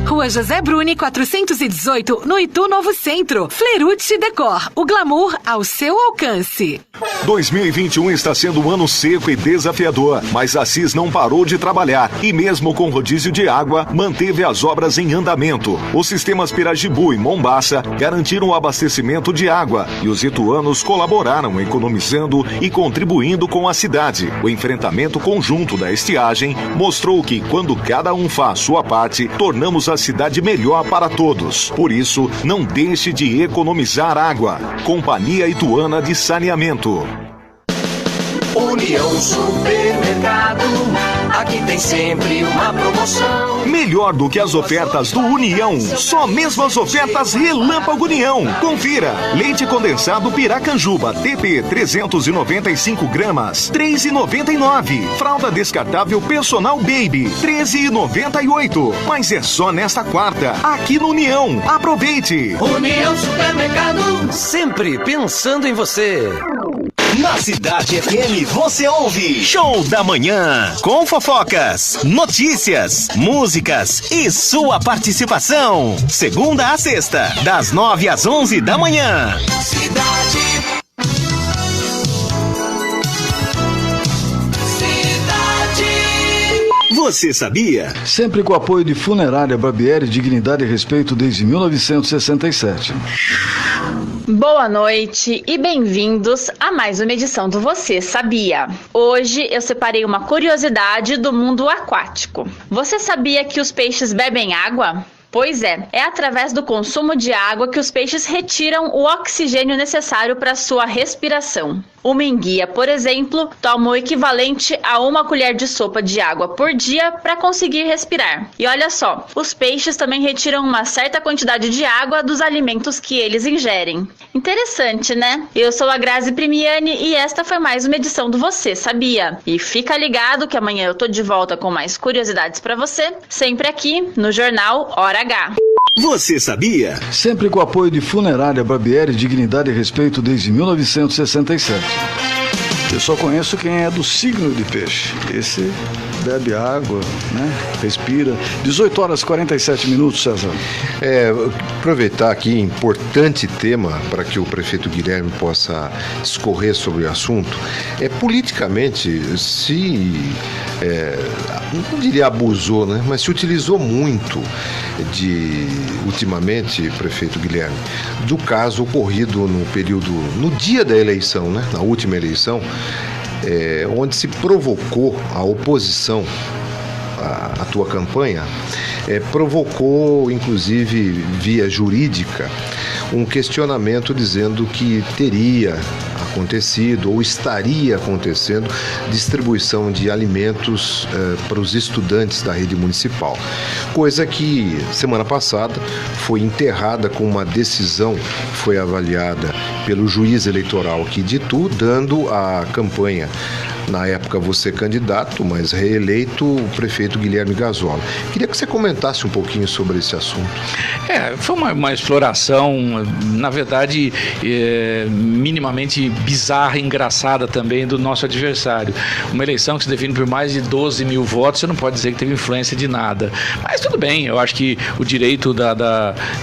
Rua José Bruni, 418, no Itu Novo Centro. Flerute Decor, o glamour ao seu alcance. 2021 está sendo um ano seco e desafiador, mas a CIS não parou de trabalhar e mesmo com rodízio de água, manteve as obras em andamento. Os sistemas Pirajibu e Mombaça garantiram o abastecimento de água e os ituanos colaboraram economizando e contribuindo com a cidade. O enfrentamento conjunto da estiagem mostrou que quando cada um faz sua parte, tornamos a cidade melhor para todos. Por isso, não deixe de economizar água. Companhia Ituana de Saneamento. União Supermercado, aqui tem sempre uma promoção. Melhor do que as ofertas do União, só mesmo as ofertas Relâmpago União. Confira: leite condensado Piracanjuba TP 395 gramas, R$3,99. Fralda descartável Personal Baby, R$13,98. Mas é só nesta quarta, aqui no União. Aproveite! União Supermercado, sempre pensando em você. Na Cidade FM você ouve Show da Manhã, com fofocas, notícias, músicas e sua participação. Segunda a sexta, das 9 às 11 da manhã. Cidade. Você sabia? Sempre com o apoio de Funerária Barbieri, dignidade e respeito desde 1967. Boa noite e bem-vindos a mais uma edição do Você Sabia? Hoje eu separei uma curiosidade do mundo aquático. Você sabia que os peixes bebem água? Pois é através do consumo de água que os peixes retiram o oxigênio necessário para sua respiração. Uma enguia, por exemplo, toma o equivalente a 1 colher de sopa de água por dia para conseguir respirar. E olha só, os peixes também retiram uma certa quantidade de água dos alimentos que eles ingerem. Interessante, né? Eu sou a Grazi Primiani e esta foi mais uma edição do Você Sabia? E fica ligado que amanhã eu tô de volta com mais curiosidades para você, sempre aqui no Jornal Hora H. Você sabia? Sempre com o apoio de Funerária Barbieri, dignidade e respeito desde 1967. Eu só conheço quem é do signo de peixe. Esse bebe água, né? Respira. 18h47, César. Aproveitar aqui, importante tema para que o prefeito Guilherme possa discorrer sobre o assunto. Politicamente, não diria abusou, né? Mas se utilizou muito ultimamente, prefeito Guilherme, do caso ocorrido no dia da eleição, né? Na última eleição, onde se provocou a oposição à tua campanha, provocou, inclusive, via jurídica, um questionamento dizendo que teria acontecido ou estaria acontecendo distribuição de alimentos para os estudantes da rede municipal. Coisa que semana passada foi enterrada com uma decisão que foi avaliada pelo juiz eleitoral aqui de Itu, dando à campanha, na época você candidato, mas reeleito, o prefeito Guilherme Gazola. Queria que você comentasse um pouquinho sobre esse assunto. Foi uma exploração, na verdade, minimamente bizarra e engraçada também do nosso adversário. Uma eleição que se define por mais de 12 mil votos, você não pode dizer que teve influência de nada. Mas tudo bem, eu acho que o direito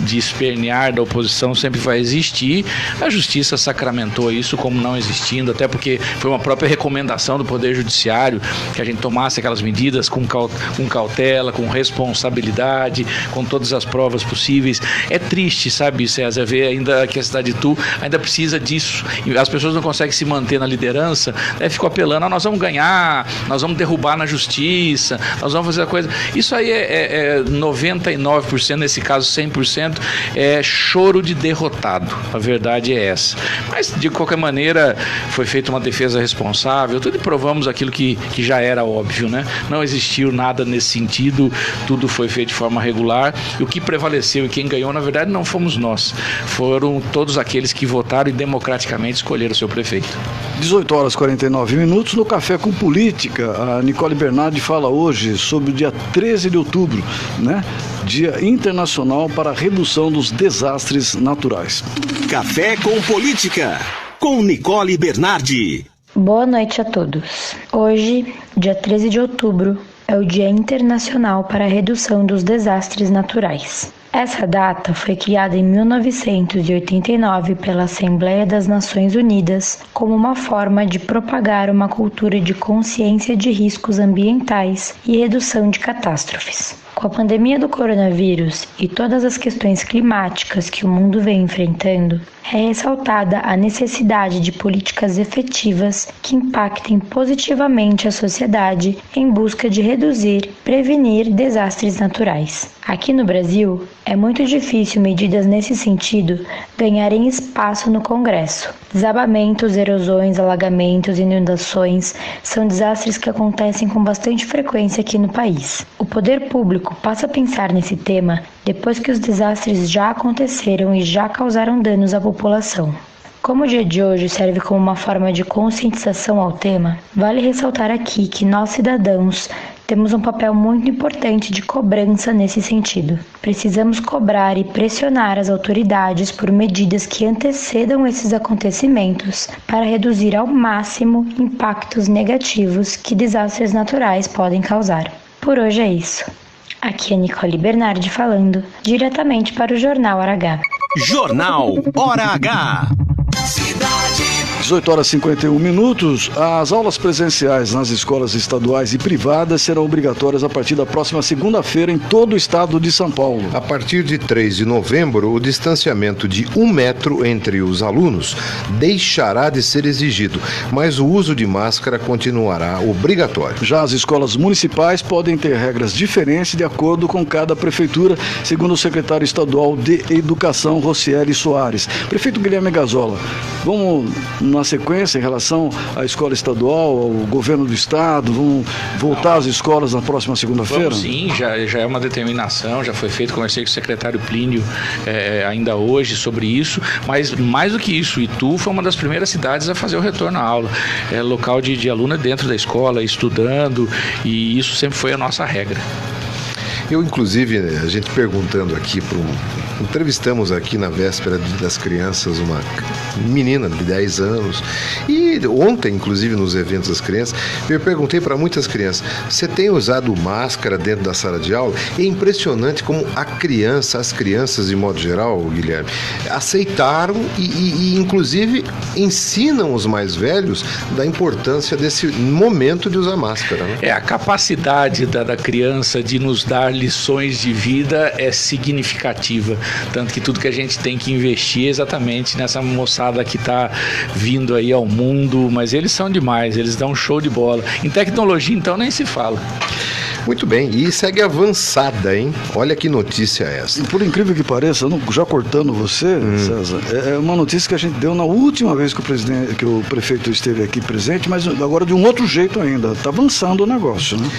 de espernear da oposição sempre vai existir. A justiça sacramentou isso como não existindo, até porque foi uma própria recomendação do Poder Judiciário que a gente tomasse aquelas medidas com cautela, com responsabilidade, com todas as provas possíveis. É triste, sabe, César, ver ainda que a cidade de Itu ainda precisa disso. E as pessoas não conseguem se manter na liderança, ficam apelando, nós vamos ganhar, nós vamos derrubar na justiça, nós vamos fazer a coisa. Isso aí é 99%, nesse caso 100%, é choro de derrotado. A verdade é essa. Mas, de qualquer maneira, foi feita uma defesa responsável, tudo provamos aquilo que já era óbvio, né? Não existiu nada nesse sentido, tudo foi feito de forma regular, e o que prevaleceu e quem ganhou, na verdade, não fomos nós, foram todos aqueles que votaram e democraticamente escolheram o seu prefeito. 18h49, no Café com Política, a Nicole Bernardi fala hoje sobre o dia 13 de outubro, né? Dia Internacional para a Redução dos Desastres Naturais. Café com Política, com Nicole Bernardi. Boa noite a todos. Hoje, dia 13 de outubro, é o Dia Internacional para a Redução dos Desastres Naturais. Essa data foi criada em 1989 pela Assembleia das Nações Unidas como uma forma de propagar uma cultura de consciência de riscos ambientais e redução de catástrofes. Com a pandemia do coronavírus e todas as questões climáticas que o mundo vem enfrentando, é ressaltada a necessidade de políticas efetivas que impactem positivamente a sociedade em busca de reduzir, prevenir desastres naturais. Aqui no Brasil, é muito difícil medidas nesse sentido ganharem espaço no Congresso. Desabamentos, erosões, alagamentos e inundações são desastres que acontecem com bastante frequência aqui no país. O poder público passa a pensar nesse tema depois que os desastres já aconteceram e já causaram danos à população. Como o dia de hoje serve como uma forma de conscientização ao tema, vale ressaltar aqui que nós, cidadãos, temos um papel muito importante de cobrança nesse sentido. Precisamos cobrar e pressionar as autoridades por medidas que antecedam esses acontecimentos para reduzir ao máximo impactos negativos que desastres naturais podem causar. Por hoje é isso. Aqui é Nicole Bernardi falando, diretamente para o Jornal Hora H. Jornal Hora H. 18h51, as aulas presenciais nas escolas estaduais e privadas serão obrigatórias a partir da próxima segunda-feira em todo o estado de São Paulo. A partir de 3 de novembro, o distanciamento de 1 metro entre os alunos deixará de ser exigido, mas o uso de máscara continuará obrigatório. Já as escolas municipais podem ter regras diferentes de acordo com cada prefeitura, segundo o secretário estadual de Educação, Rocieli Soares. Prefeito Guilherme Gazola, vamos na sequência em relação à escola estadual, ao governo do estado, vão voltar às escolas na próxima segunda-feira? Vamos sim, já é uma determinação, já foi feito, conversei com o secretário Plínio ainda hoje sobre isso, mas mais do que isso, Itu foi uma das primeiras cidades a fazer o retorno à aula, local de aluno dentro da escola, estudando, e isso sempre foi a nossa regra. Eu, inclusive, a gente perguntando aqui para entrevistamos aqui na véspera das crianças uma menina de 10 anos e ontem, inclusive nos eventos das crianças, eu perguntei para muitas crianças: você tem usado máscara dentro da sala de aula? É impressionante como as crianças de modo geral, Guilherme, aceitaram e inclusive ensinam os mais velhos da importância desse momento de usar máscara, né? A capacidade da criança de nos dar lições de vida é significativa, tanto que tudo que a gente tem que investir é exatamente nessa moçada que está vindo aí ao mundo, mas eles são demais, eles dão um show de bola. Em tecnologia, então, nem se fala. Muito bem, e segue avançada, hein? Olha que notícia é essa. E por incrível que pareça, já cortando você, César, é uma notícia que a gente deu na última vez que o prefeito esteve aqui presente, mas agora de um outro jeito ainda. Está avançando o negócio, né?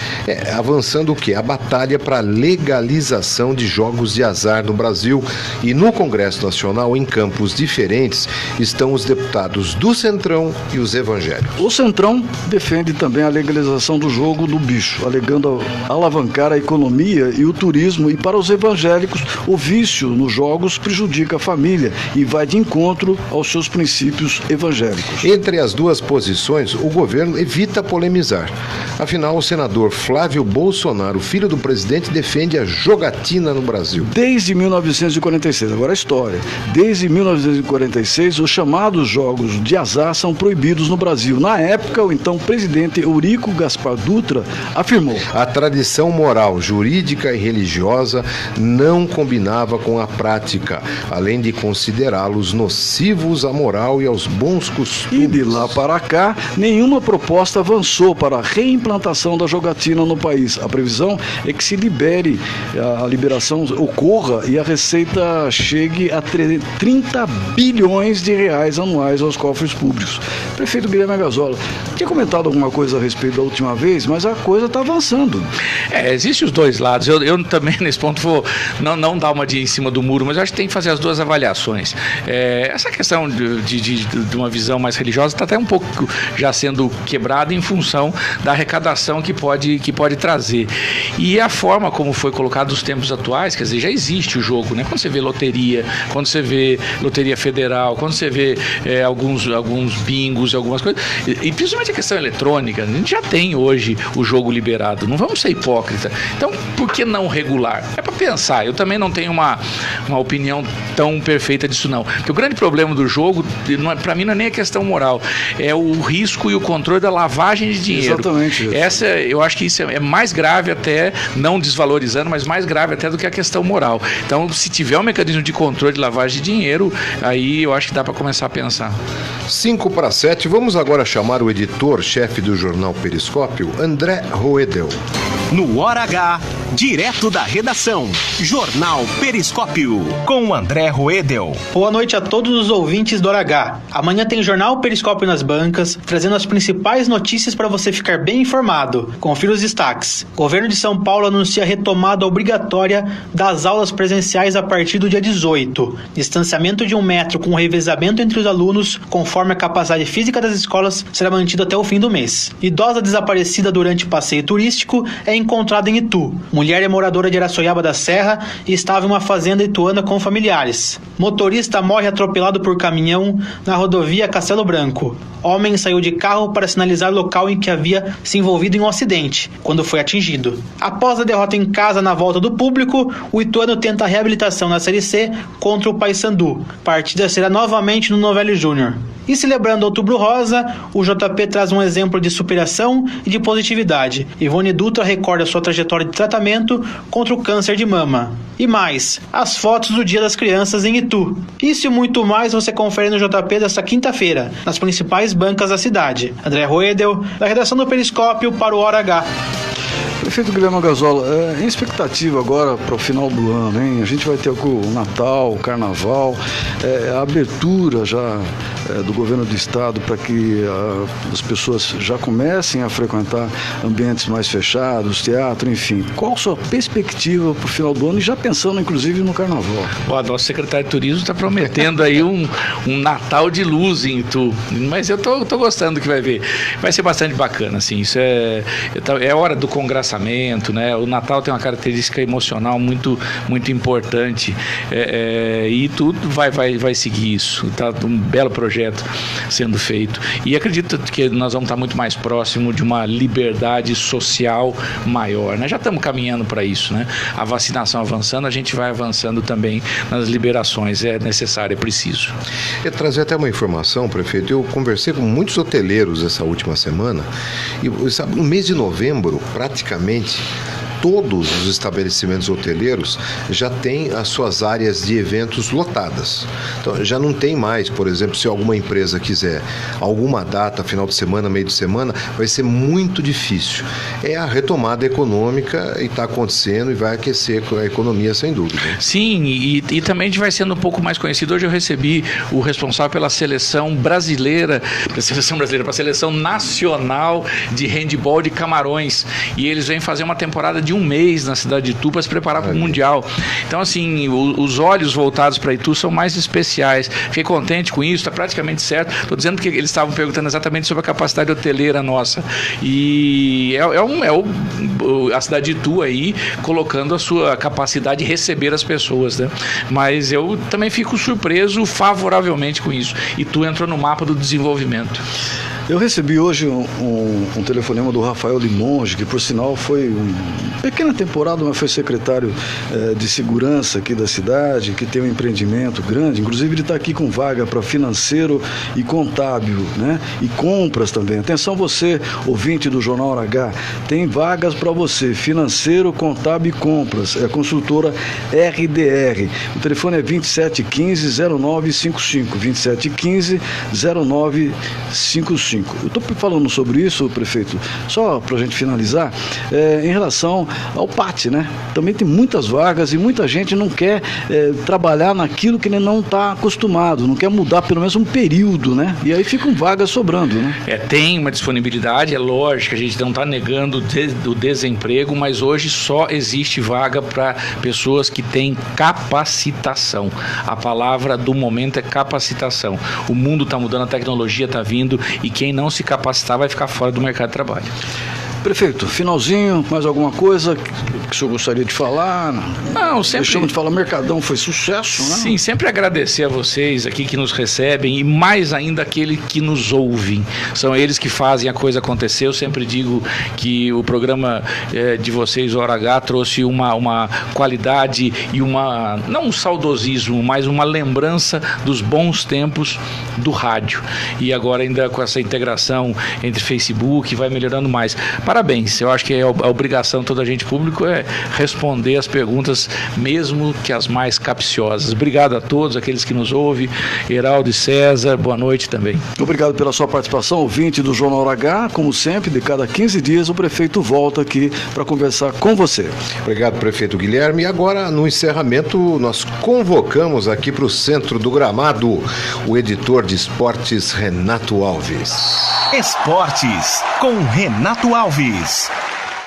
Avançando o quê? A batalha para legalização de jogos de azar no Brasil. E no Congresso Nacional, em campos diferentes, estão os deputados do Centrão e os evangélicos. O Centrão defende também a legalização do jogo do bicho, alegando alavancar a economia e o turismo, e para os evangélicos o vício nos jogos prejudica a família e vai de encontro aos seus princípios evangélicos. Entre as duas posições, o governo evita polemizar. Afinal, o senador Flávio Bolsonaro, filho do presidente, defende a jogatina no Brasil. Desde 1946, agora a história. Desde 1946, os chamados jogos de azar são proibidos no Brasil. Na época, o então presidente Eurico Gaspar Dutra afirmou: a tradição moral, jurídica e religiosa não combinava com a prática, além de considerá-los nocivos à moral e aos bons costumes. E de lá para cá, nenhuma proposta avançou para a reimplantação da jogatina no país. A previsão é que se libere, a liberação ocorra e a receita chegue a 30 bilhões de reais anuais aos cofres públicos. Prefeito Guilherme Agazola, tinha comentado alguma coisa a respeito da última vez, mas a coisa está avançando. Existem os dois lados. Eu também, nesse ponto, vou não dar uma de em cima do muro, mas eu acho que tem que fazer as duas avaliações. Essa questão de uma visão mais religiosa está até um pouco já sendo quebrada em função da arrecadação que pode trazer. E a forma como foi colocado nos tempos atuais, quer dizer, já existe o jogo, né? Quando você vê loteria, quando você vê loteria federal, quando você vê alguns bingos, algumas coisas, e principalmente a questão eletrônica, a gente já tem hoje o jogo liberado. Não vamos ser hipócrita. Então, por que não regular? É para pensar. Eu também não tenho uma opinião tão perfeita disso, não. Porque o grande problema do jogo, para mim, não é nem a questão moral, é o risco e o controle da lavagem de dinheiro. Exatamente. Eu acho que isso é mais grave até, não desvalorizando, mas mais grave até do que a questão moral. Então, se tiver um mecanismo de controle de lavagem de dinheiro, aí eu acho que dá para começar a pensar. 6:55, vamos agora chamar o editor-chefe do jornal Periscópio, André Roedel. No Hora H, direto da redação, Jornal Periscópio, com André Roedel. Boa noite a todos os ouvintes do Hora H. Amanhã tem Jornal Periscópio nas bancas, trazendo as principais notícias para você ficar bem informado. Confira os destaques. Governo de São Paulo anuncia a retomada obrigatória das aulas presenciais a partir do dia 18. Distanciamento de 1 metro com revezamento entre os alunos, conforme a capacidade física das escolas, será mantido até o fim do mês. Idosa desaparecida durante passeio turístico é encontrada em Itu. Mulher é moradora de Araçoiaba da Serra e estava em uma fazenda ituana com familiares. Motorista morre atropelado por caminhão na rodovia Castelo Branco. Homem saiu de carro para sinalizar local em que havia se envolvido em um acidente, quando foi atingido. Após a derrota em casa na volta do público, o ituano tenta a reabilitação na Série C contra o Paysandu. A partida será novamente no Novelli Júnior. E celebrando Outubro Rosa, o JP traz um exemplo de superação e de positividade. Ivone Dutra recorda sua trajetória de tratamento contra o câncer de mama. E mais, as fotos do Dia das Crianças em Itu. Isso e muito mais você confere no JP desta quinta-feira, nas principais bancas da cidade. André Roedel, da redação do Periscópio para o Hora H. Prefeito Guilherme Agazola, em expectativa agora para o final do ano, hein? A gente vai ter o Natal, o Carnaval, a abertura já do governo do estado para que as pessoas já comecem a frequentar ambientes mais fechados, teatro, enfim. Qual a sua perspectiva para o final do ano e já pensando inclusive no Carnaval? Nosso secretário de Turismo está prometendo aí um Natal de luz em Itu, mas eu tô gostando do que vai ver. Vai ser bastante bacana, assim, isso é hora do congraçamento abraçamento, né? O Natal tem uma característica emocional muito, muito importante, e tudo vai seguir isso. Está um belo projeto sendo feito. E acredito que nós vamos estar muito mais próximo de uma liberdade social maior, né? Já estamos caminhando para isso, né? A vacinação avançando, a gente vai avançando também nas liberações. É necessário, é preciso. Eu trazer até uma informação, prefeito. Eu conversei com muitos hoteleiros essa última semana e, sabe, no mês de novembro, praticamente todos os estabelecimentos hoteleiros já têm as suas áreas de eventos lotadas. Então, já não tem mais, por exemplo, se alguma empresa quiser alguma data, final de semana, meio de semana, vai ser muito difícil. É a retomada econômica e está acontecendo e vai aquecer a economia, sem dúvida. Sim, e também a gente vai sendo um pouco mais conhecido. Hoje eu recebi o responsável pela seleção brasileira, para a seleção nacional de handebol de Camarões, e eles vêm fazer uma temporada de um mês na cidade de Itu para se preparar para o Mundial. Então, assim, os olhos voltados para Itu são mais especiais. Fiquei contente com isso, está praticamente certo. Estou dizendo que eles estavam perguntando exatamente sobre a capacidade hoteleira nossa. E a cidade de Itu aí colocando a sua capacidade de receber as pessoas, né? Mas eu também fico surpreso favoravelmente com isso. Itu entrou no mapa do desenvolvimento. Eu recebi hoje um telefonema do Rafael Limonge, que por sinal foi pequena temporada, mas foi secretário de segurança aqui da cidade, que tem um empreendimento grande. Inclusive ele está aqui com vaga para financeiro e contábil, né? E compras também. Atenção você, ouvinte do Jornal Hora H, tem vagas para você, financeiro, contábil e compras. É a consultora RDR. O telefone é 2715-0955, 2715-0955. Eu estou falando sobre isso, prefeito, só para a gente finalizar, em relação ao PAT, né? Também tem muitas vagas e muita gente não quer trabalhar naquilo que ele não está acostumado, não quer mudar pelo menos um período, né? E aí ficam vagas sobrando, né? Tem uma disponibilidade, é lógico, a gente não está negando o desemprego, mas hoje só existe vaga para pessoas que têm capacitação. A palavra do momento é capacitação. O mundo está mudando, a tecnologia está vindo e quem não se capacitar vai ficar fora do mercado de trabalho. Prefeito, finalzinho, mais alguma coisa que o senhor gostaria de falar? Não, sempre... Deixamos de falar, Mercadão foi sucesso, né? Sim, sempre agradecer a vocês aqui que nos recebem e mais ainda aqueles que nos ouvem. São eles que fazem a coisa acontecer. Eu sempre digo que o programa de vocês, o Hora H, trouxe uma qualidade e não um saudosismo, mas uma lembrança dos bons tempos do rádio. E agora ainda com essa integração entre Facebook, vai melhorando mais. Parabéns, eu acho que a obrigação de todo agente público é responder as perguntas, mesmo que as mais capciosas. Obrigado a todos, aqueles que nos ouvem, Heraldo e César, boa noite também. Obrigado pela sua participação, ouvinte do Jornal Hora H. Como sempre, de cada 15 dias o prefeito volta aqui para conversar com você. Obrigado, prefeito Guilherme. E agora, no encerramento, nós convocamos aqui para o centro do gramado o editor de esportes, Renato Alves. Esportes, com Renato Alves.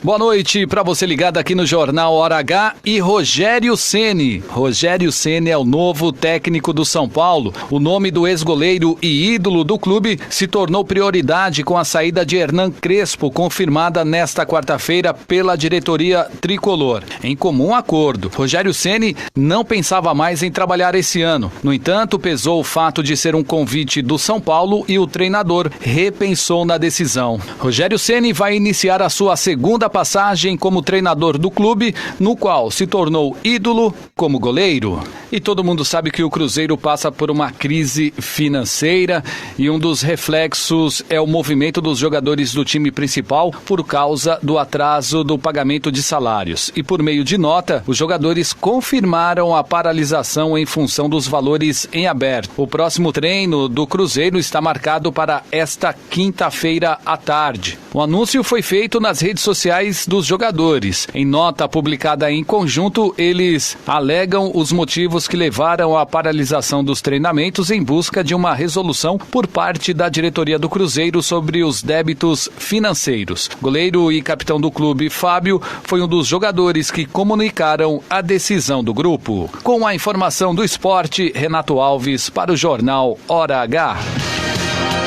Boa noite para você ligado aqui no Jornal Hora H e Rogério Ceni. Rogério Ceni é o novo técnico do São Paulo. O nome do ex-goleiro e ídolo do clube se tornou prioridade com a saída de Hernan Crespo, confirmada nesta quarta-feira pela diretoria tricolor. Em comum acordo, Rogério Ceni não pensava mais em trabalhar esse ano. No entanto, pesou o fato de ser um convite do São Paulo e o treinador repensou na decisão. Rogério Ceni vai iniciar a sua segunda passagem como treinador do clube, no qual se tornou ídolo como goleiro. E todo mundo sabe que o Cruzeiro passa por uma crise financeira e um dos reflexos é o movimento dos jogadores do time principal por causa do atraso do pagamento de salários. E por meio de nota, os jogadores confirmaram a paralisação em função dos valores em aberto. O próximo treino do Cruzeiro está marcado para esta quinta-feira à tarde. O anúncio foi feito nas redes sociais dos jogadores. Em nota publicada em conjunto, eles alegam os motivos que levaram à paralisação dos treinamentos em busca de uma resolução por parte da diretoria do Cruzeiro sobre os débitos financeiros. Goleiro e capitão do clube, Fábio, foi um dos jogadores que comunicaram a decisão do grupo. Com a informação do esporte, Renato Alves para o Jornal Hora H.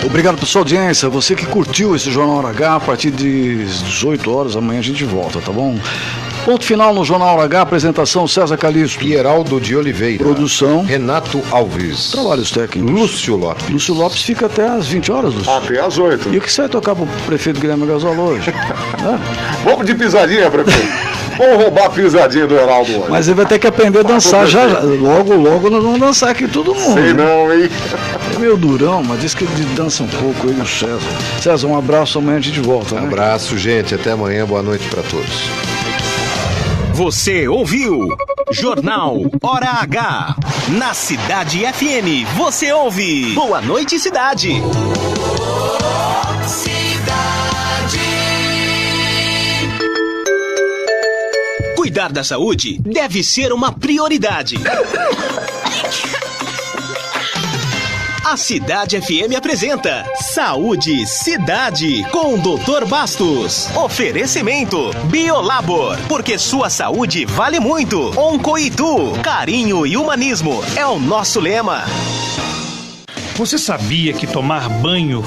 Obrigado pela sua audiência. Você que curtiu esse Jornal Hora H, a partir de 18 horas, amanhã a gente volta, tá bom? Ponto final no Jornal Hora H, apresentação César Calixto. Pieraldo de Oliveira. Produção Renato Alves. Trabalhos técnicos. Lúcio Lopes. Lúcio Lopes fica até às 20 horas, Lúcio. Até às 8. E o que você vai tocar pro prefeito Guilherme Gasol hoje? Vamos de pisadinha, prefeito. Vamos roubar a pisadinha do Heraldo hoje. Mas ele vai ter que aprender a dançar já. Logo nós vamos dançar aqui todo mundo. Sei não, hein? É meio durão, mas diz que ele dança um pouco, ele e o César. César, um abraço, amanhã a gente volta, né? Abraço, gente. Até amanhã. Boa noite para todos. Você ouviu Jornal Hora H. Na Cidade FM, você ouve Boa Noite Cidade. Cuidar da saúde deve ser uma prioridade. A Cidade FM apresenta Saúde Cidade com o Dr. Bastos. Oferecimento Biolabor, porque sua saúde vale muito. Oncoitu, carinho e humanismo é o nosso lema. Você sabia que tomar banho